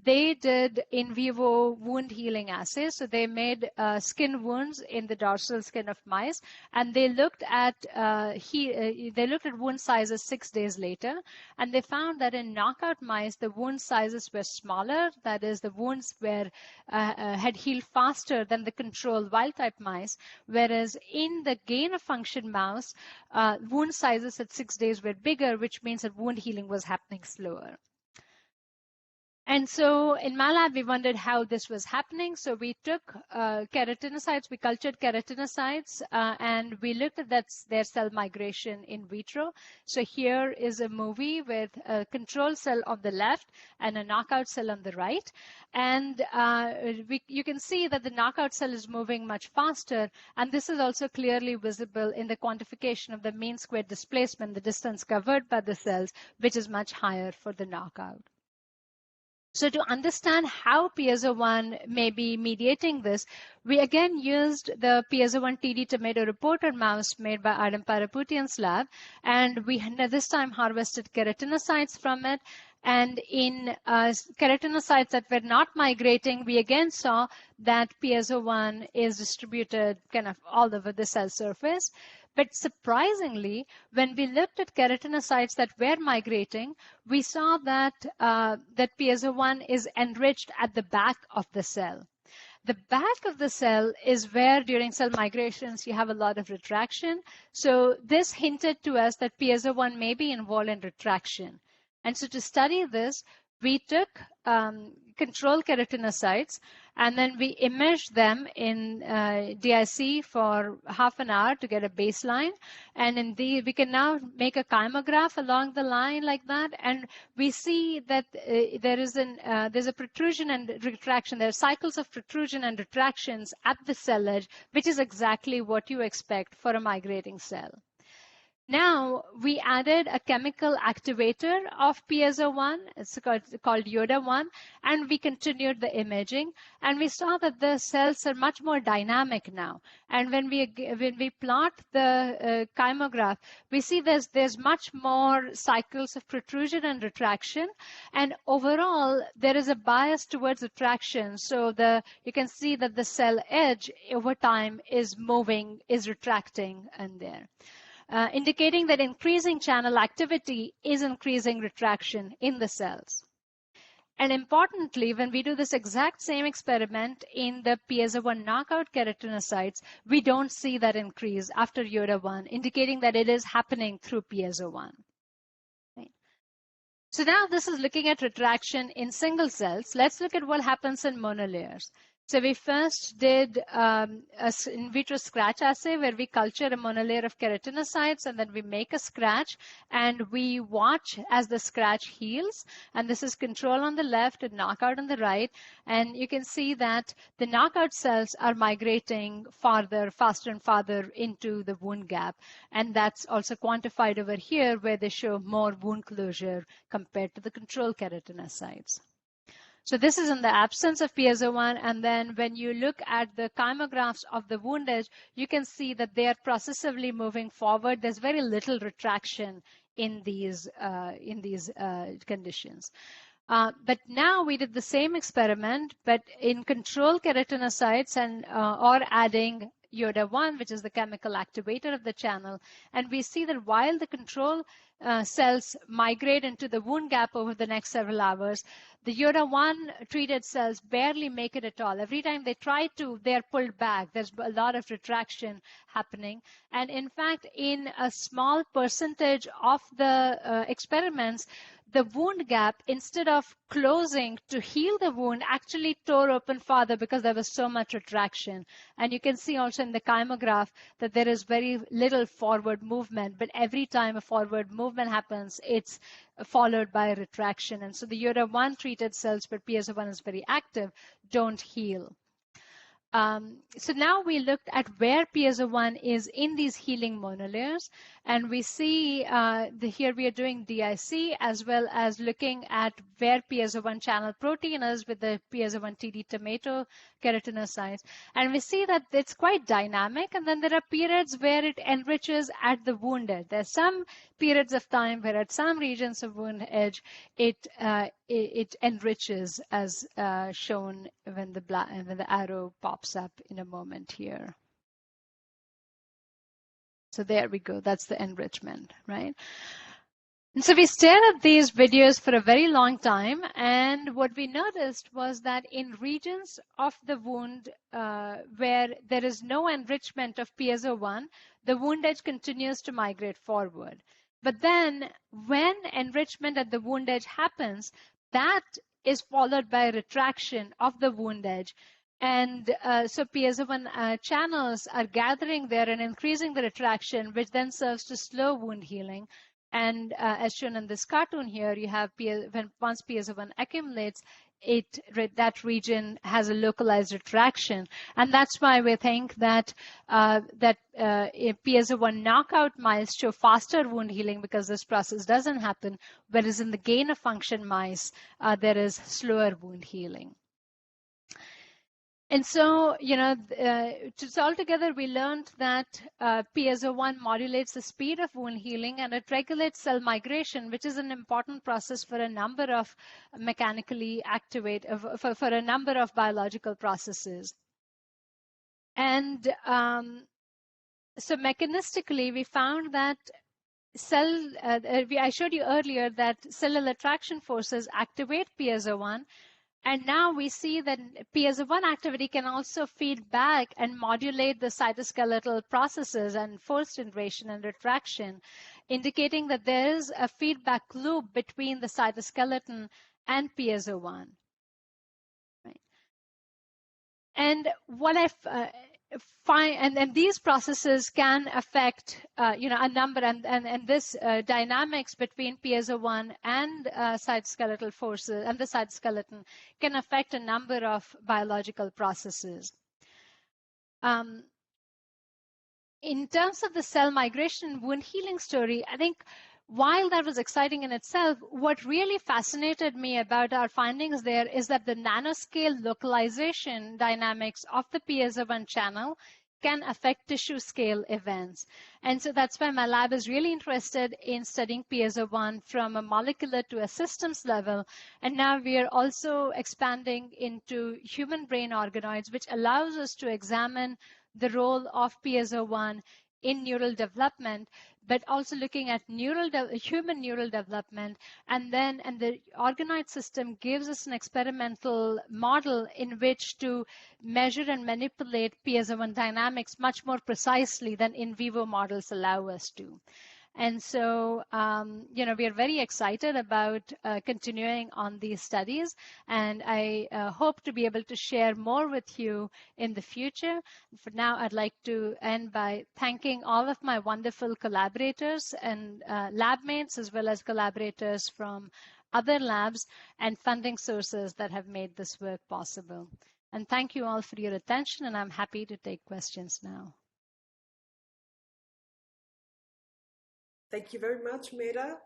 Speaker 2: they did in vivo wound healing assays. So they made skin wounds in the dorsal skin of mice, and they looked at wound sizes 6 days later, and they found that in knockout mice, the wound sizes were smaller. That is, the wounds were had healed faster than the control wild-type mice, whereas in the gain of function mouse, wound sizes at 6 days were bigger, which means that wound healing was happening slower. And so in my lab, we wondered how this was happening. So we took keratinocytes, we cultured keratinocytes, and we looked at their cell migration in vitro. So here is a movie with a control cell on the left and a knockout cell on the right. And you can see that the knockout cell is moving much faster. And this is also clearly visible in the quantification of the mean square displacement, the distance covered by the cells, which is much higher for the knockout. So to understand how Piezo1 may be mediating this, we again used the Piezo1 TD tomato reporter mouse made by Adam Pataputian's lab, and we this time harvested keratinocytes from it. And in keratinocytes that were not migrating, we again saw that Piezo1 is distributed kind of all over the cell surface. But surprisingly, when we looked at keratinocytes that were migrating, we saw that that Piezo1 is enriched at the back of the cell. The back of the cell is where during cell migrations you have a lot of retraction. So this hinted to us that Piezo1 may be involved in retraction. And so to study this, we took control keratinocytes, and then we imaged them in DIC for half an hour to get a baseline. And in we can now make a chymograph along the line like that, and we see that there's a protrusion and retraction. There are cycles of protrusion and retractions at the cell edge, which is exactly what you expect for a migrating cell. Now, we added a chemical activator of Piezo1, it's called Yoda1, and we continued the imaging, and we saw that the cells are much more dynamic now. And when we plot the chymograph, we see there's much more cycles of protrusion and retraction, and overall, there is a bias towards retraction. So you can see that the cell edge over time is retracting in there. Indicating that increasing channel activity is increasing retraction in the cells. And importantly, when we do this exact same experiment in the Piezo1 knockout keratinocytes, we don't see that increase after Yoda1, indicating that it is happening through Piezo1. Right. So now this is looking at retraction in single cells. Let's look at what happens in monolayers. So we first did an in vitro scratch assay where we culture a monolayer of keratinocytes, and then we make a scratch and we watch as the scratch heals. And this is control on the left and knockout on the right. And you can see that the knockout cells are migrating faster and farther into the wound gap. And that's also quantified over here where they show more wound closure compared to the control keratinocytes. So this is in the absence of piezo1, and then when you look at the kymographs of the wound edge, you can see that they are processively moving forward. There's very little retraction in these conditions. But now we did the same experiment, but in control keratinocytes and or adding Yoda-1, which is the chemical activator of the channel, and we see that while the control cells migrate into the wound gap over the next several hours, the Yoda-1 treated cells barely make it at all. Every time they try to, they are pulled back. There's a lot of retraction happening. And in fact, in a small percentage of the experiments, the wound gap, instead of closing to heal the wound, actually tore open farther because there was so much retraction. And you can see also in the kymograph that there is very little forward movement, but every time a forward movement happens, it's followed by a retraction. And so the Yoda-1 treated cells, but Piezo1 is very active, don't heal. So now we looked at where Piezo1 is in these healing monolayers, and we see here we are doing DIC as well as looking at where Piezo1 channel protein is with the Piezo1 TD tomato keratinocytes, and we see that it's quite dynamic, and then there are periods where it enriches at the wound edge. There's some periods of time where at some regions of wound edge it enriches, as shown when the arrow pops up in a moment here. So there we go. That's the enrichment, right? And so we stared at these videos for a very long time, and what we noticed was that in regions of the wound where there is no enrichment of Piezo1, the wound edge continues to migrate forward. But then when enrichment at the wound edge happens, that is followed by retraction of the wound edge. And so Piezo1 channels are gathering there and increasing the retraction, which then serves to slow wound healing. And as shown in this cartoon here, you have once Piezo1 accumulates, that region has a localized retraction, and that's why we think that Piezo1 knockout mice show faster wound healing because this process doesn't happen, whereas in the gain of function mice, there is slower wound healing. And so, altogether, we learned that Piezo1 modulates the speed of wound healing, and it regulates cell migration, which is an important process for a number of mechanically for a number of biological processes. And so mechanistically, we found that I showed you earlier that cellular traction forces activate Piezo1. And now we see that Piezo1 activity can also feed back and modulate the cytoskeletal processes and force generation and retraction, indicating that there is a feedback loop between the cytoskeleton and Piezo1. Right. And what I find, and these processes can affect, a number, and this dynamics between Piezo1 and cytoskeletal forces and the cytoskeleton can affect a number of biological processes. In terms of the cell migration wound healing story, I think while that was exciting in itself, what really fascinated me about our findings there is that the nanoscale localization dynamics of the Piezo1 channel can affect tissue scale events. And so that's why my lab is really interested in studying Piezo1 from a molecular to a systems level. And now we are also expanding into human brain organoids, which allows us to examine the role of Piezo1 in neural development, but also looking at human neural development. And the organoid system gives us an experimental model in which to measure and manipulate Piezo1 dynamics much more precisely than in vivo models allow us to. And so, we are very excited about continuing on these studies, and I hope to be able to share more with you in the future. For now, I'd like to end by thanking all of my wonderful collaborators and lab mates, as well as collaborators from other labs and funding sources that have made this work possible. And thank you all for your attention, and I'm happy to take questions now.
Speaker 1: Thank you very much, Medha.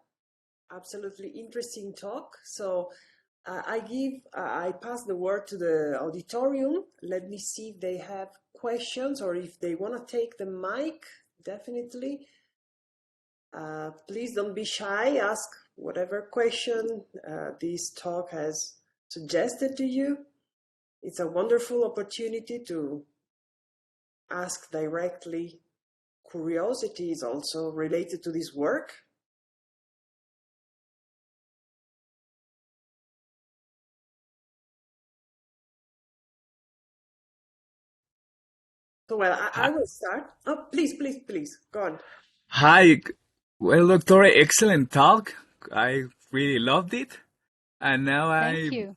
Speaker 1: Absolutely interesting talk. So I pass the word to the auditorium. Let me see if they have questions or if they want to take the mic, definitely. Please don't be shy, ask whatever question this talk has suggested to you. It's a wonderful opportunity to ask directly curiosities also related to this work. So, well, I will start. Oh, please, go on.
Speaker 3: Hi. Well, Doctor, excellent talk. I really loved it. And now
Speaker 2: Thank you.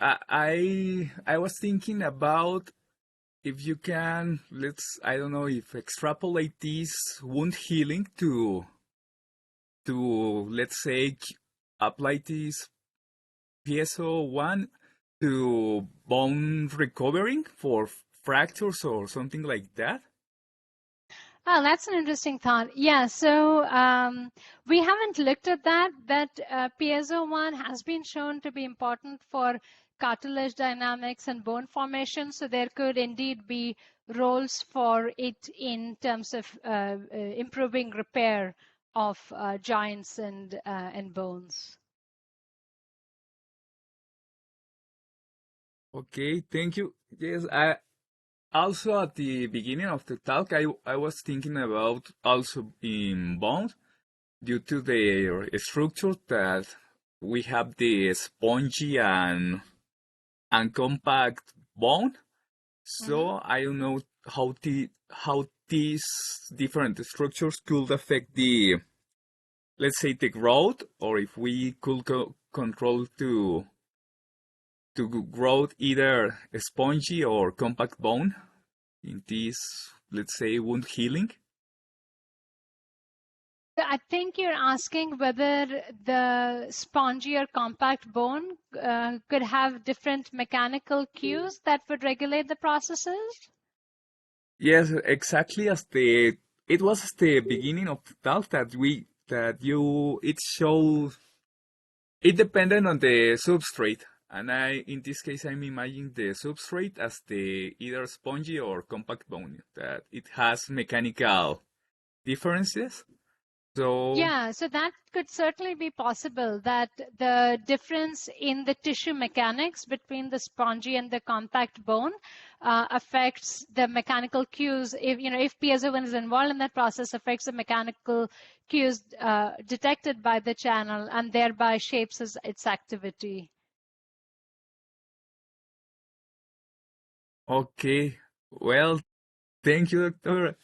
Speaker 3: I was thinking about if you can, I don't know, if extrapolate this wound healing to let's say, apply this Piezo1 to bone recovering for fractures or something like that.
Speaker 2: Oh, that's an interesting thought. Yeah, so we haven't looked at that, but Piezo1 has been shown to be important for cartilage dynamics and bone formation, so there could indeed be roles for it in terms of improving repair of joints and bones.
Speaker 3: Okay, thank you. Yes, I also at the beginning of the talk, I was thinking about also in bones due to the structure that we have the spongy and compact bone. So I don't know how these different structures could affect the, let's say, the growth, or if we could control to growth either spongy or compact bone in this, let's say, wound healing.
Speaker 2: I think you're asking whether the spongy or compact bone could have different mechanical cues that would regulate the processes?
Speaker 3: Yes, exactly as it was the beginning of the talk that it shows it depended on the substrate. And in this case, I'm imagining the substrate as the either spongy or compact bone, that it has mechanical differences. So
Speaker 2: yeah, so that could certainly be possible, that the difference in the tissue mechanics between the spongy and the compact bone affects the mechanical cues. If Piezo1 is involved in that process, affects the mechanical cues detected by the channel and thereby shapes its activity.
Speaker 3: Okay, well, thank you, Doctor.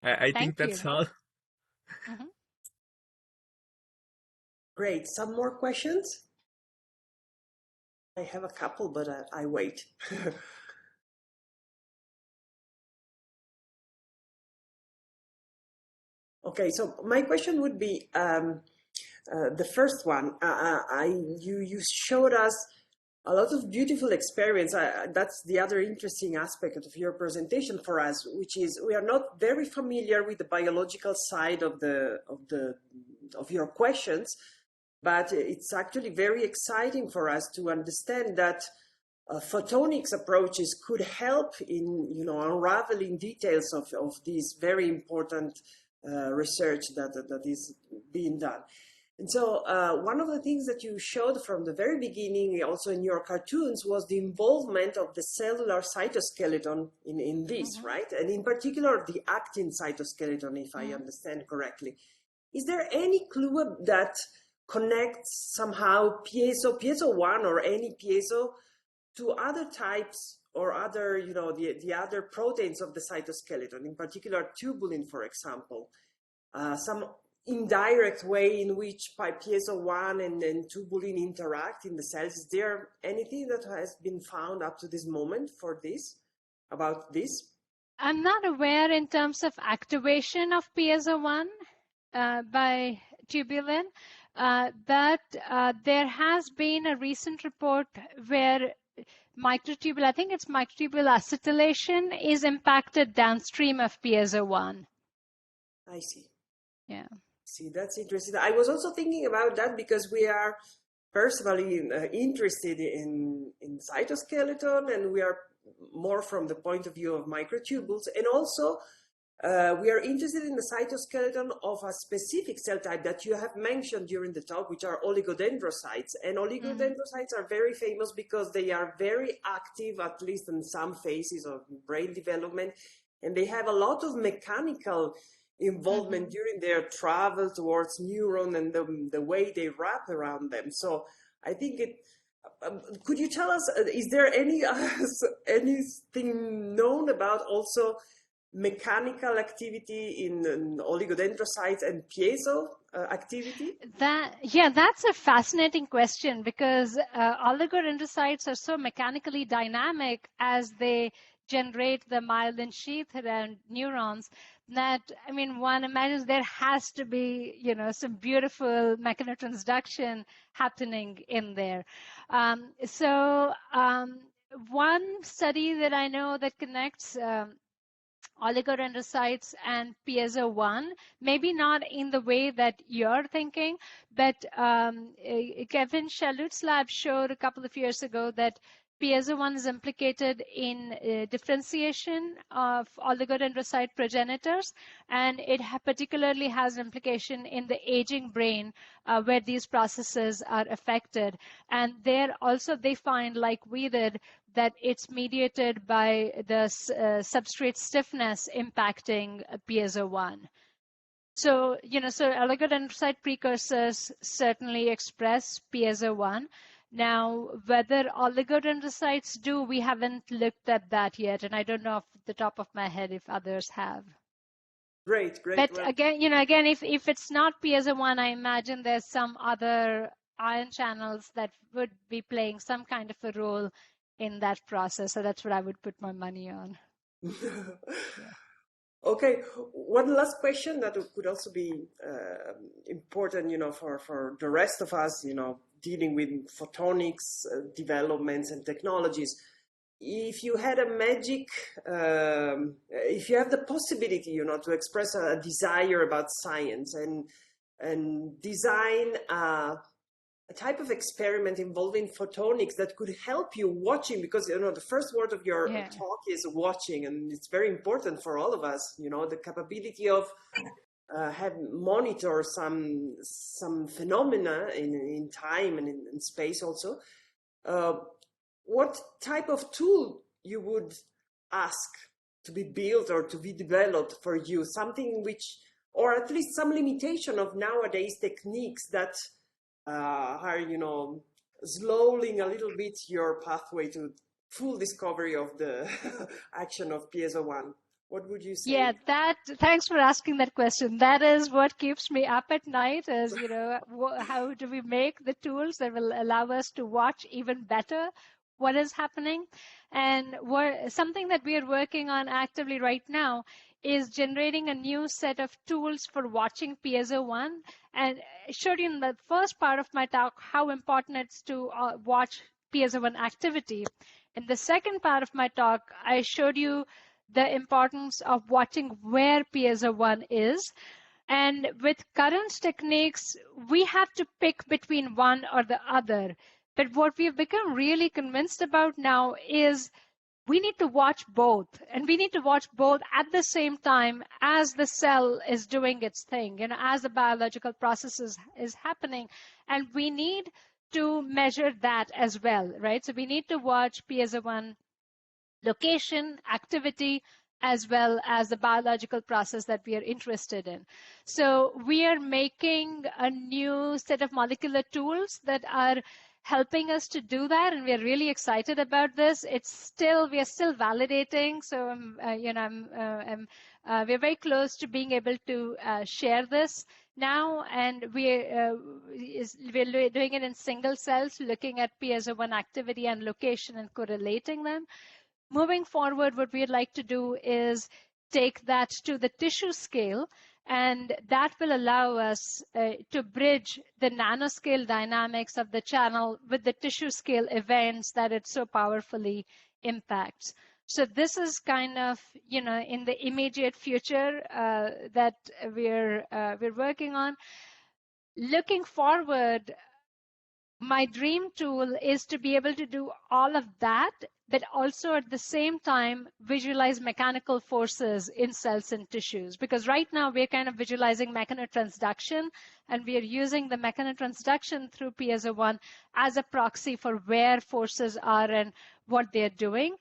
Speaker 3: I think that's all.
Speaker 1: Great. Some more questions? I have a couple, but I wait. Okay, so my question would be the first one. You showed us a lot of beautiful experience. That's the other interesting aspect of your presentation for us, which is we are not very familiar with the biological side of your questions, but it's actually very exciting for us to understand that photonics approaches could help in unraveling details of these very important research that is being done. And so one of the things that you showed from the very beginning, also in your cartoons, was the involvement of the cellular cytoskeleton in this, right? And in particular, the actin cytoskeleton, if I understand correctly. Is there any clue that connects somehow piezo1 or any piezo to other types or other, the other proteins of the cytoskeleton, in particular tubulin, for example? Some indirect way in which piezo1 and tubulin interact in the cells. Is there anything that has been found up to this moment about this?
Speaker 2: I'm not aware in terms of activation of piezo1 by tubulin, but there has been a recent report where microtubule, I think it's microtubule acetylation, is impacted downstream of piezo1.
Speaker 1: I see.
Speaker 2: Yeah.
Speaker 1: See, that's interesting. I was also thinking about that because we are personally interested in cytoskeleton, and we are more from the point of view of microtubules, and also we are interested in the cytoskeleton of a specific cell type that you have mentioned during the talk, which are oligodendrocytes. And oligodendrocytes are very famous because they are very active, at least in some phases of brain development, and they have a lot of mechanical involvement during their travel towards neuron and the way they wrap around them. So I think it, could you tell us, is there anything known about also mechanical activity in oligodendrocytes and piezo activity?
Speaker 2: That's a fascinating question because oligodendrocytes are so mechanically dynamic as they generate the myelin sheath around neurons that, I mean, one imagines there has to be, you know, some beautiful mechanotransduction happening in there. One study that I know that connects oligodendrocytes and Piezo1, maybe not in the way that you're thinking, but Kevin Chalut's lab showed a couple of years ago that Piezo1 is implicated in differentiation of oligodendrocyte progenitors, and it particularly has implication in the aging brain where these processes are affected. And there also they find, like we did, that it's mediated by the substrate stiffness impacting Piezo1. So, you know, so oligodendrocyte precursors certainly express Piezo1. Now, whether oligodendrocytes do, we haven't looked at that yet, and I don't know off the top of my head if others have.
Speaker 1: Great.
Speaker 2: But again, you know, if it's not Piezo1, I imagine there's some other ion channels that would be playing some kind of a role in that process. So that's what I would put my money on.
Speaker 1: Okay, one last question that could also be important, you know, for the rest of us, you know, dealing with photonics developments and technologies. If you had a magic, if you have the possibility, you know, to express a desire about science and design a type of experiment involving photonics that could help you watching, because, you know, the first word of your talk is watching, and it's very important for all of us, you know, the capability of monitor some phenomena in time and in space also. What type of tool you would ask to be built or to be developed for you? Something which, or at least some limitation of nowadays techniques that are, you know, slowing a little bit your pathway to full discovery of the action of Piezo1. What would you say?
Speaker 2: Yeah, thanks for asking that question. That is what keeps me up at night is, you know, how do we make the tools that will allow us to watch even better what is happening? And something that we are working on actively right now is generating a new set of tools for watching Piezo1. And I showed you in the first part of my talk how important it's to watch Piezo1 activity. In the second part of my talk, I showed you the importance of watching where Piezo1 is. And with current techniques, we have to pick between one or the other. But what we've become really convinced about now is we need to watch both, and we need to watch both at the same time as the cell is doing its thing, you know, as the biological process is happening. And we need to measure that as well, right? So we need to watch Piezo1 location, activity, as well as the biological process that we are interested in. So we are making a new set of molecular tools that are helping us to do that, and we're really excited about this. We are still validating, so we're very close to being able to share this now, and we're doing it in single cells, looking at Piezo1 activity and location and correlating them. Moving forward, what we'd like to do is take that to the tissue scale, and that will allow us to bridge the nanoscale dynamics of the channel with the tissue scale events that it so powerfully impacts. So this is kind of, in the immediate future that we're working on. Looking forward, my dream tool is to be able to do all of that, but also at the same time visualize mechanical forces in cells and tissues. Because right now we're kind of visualizing mechanotransduction, and we are using the mechanotransduction through Piezo1 as a proxy for where forces are and what they're doing.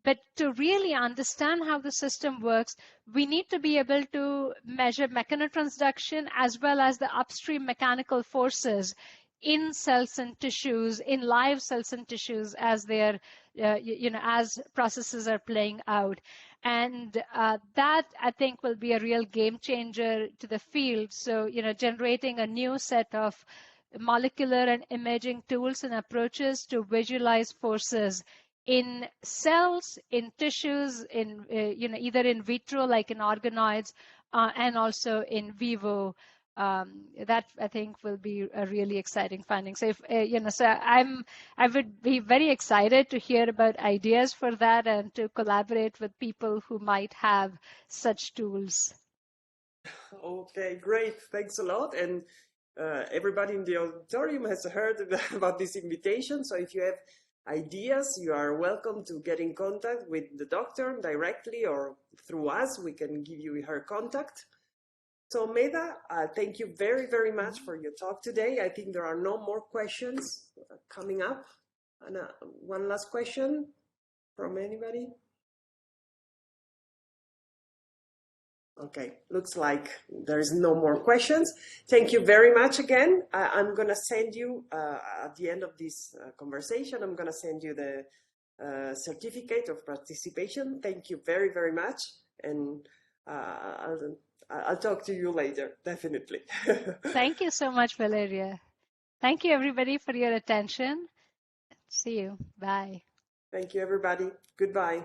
Speaker 2: But to really understand how the system works, we need to be able to measure mechanotransduction as well as the upstream mechanical forces in cells and tissues, in live cells and tissues, as they're, as processes are playing out. And that, I think, will be a real game changer to the field. So, generating a new set of molecular and imaging tools and approaches to visualize forces in cells, in tissues, in either in vitro, like in organoids, and also in vivo. That, I think, will be a really exciting finding. So if I would be very excited to hear about ideas for that and to collaborate with people who might have such tools.
Speaker 1: Okay, great. Thanks a lot. And everybody in the auditorium has heard about this invitation. So if you have ideas, you are welcome to get in contact with the doctor directly or through us. We can give you her contact. So Medha, thank you very, very much for your talk today. I think there are no more questions coming up. And one last question from anybody? Okay, looks like there's no more questions. Thank you very much again. I'm going to send you, at the end of this conversation, I'm going to send you the certificate of participation. Thank you very, very much. And I'll talk to you later, definitely.
Speaker 2: Thank you so much, Valeria. Thank you, everybody, for your attention. See you. Bye.
Speaker 1: Thank you, everybody. Goodbye.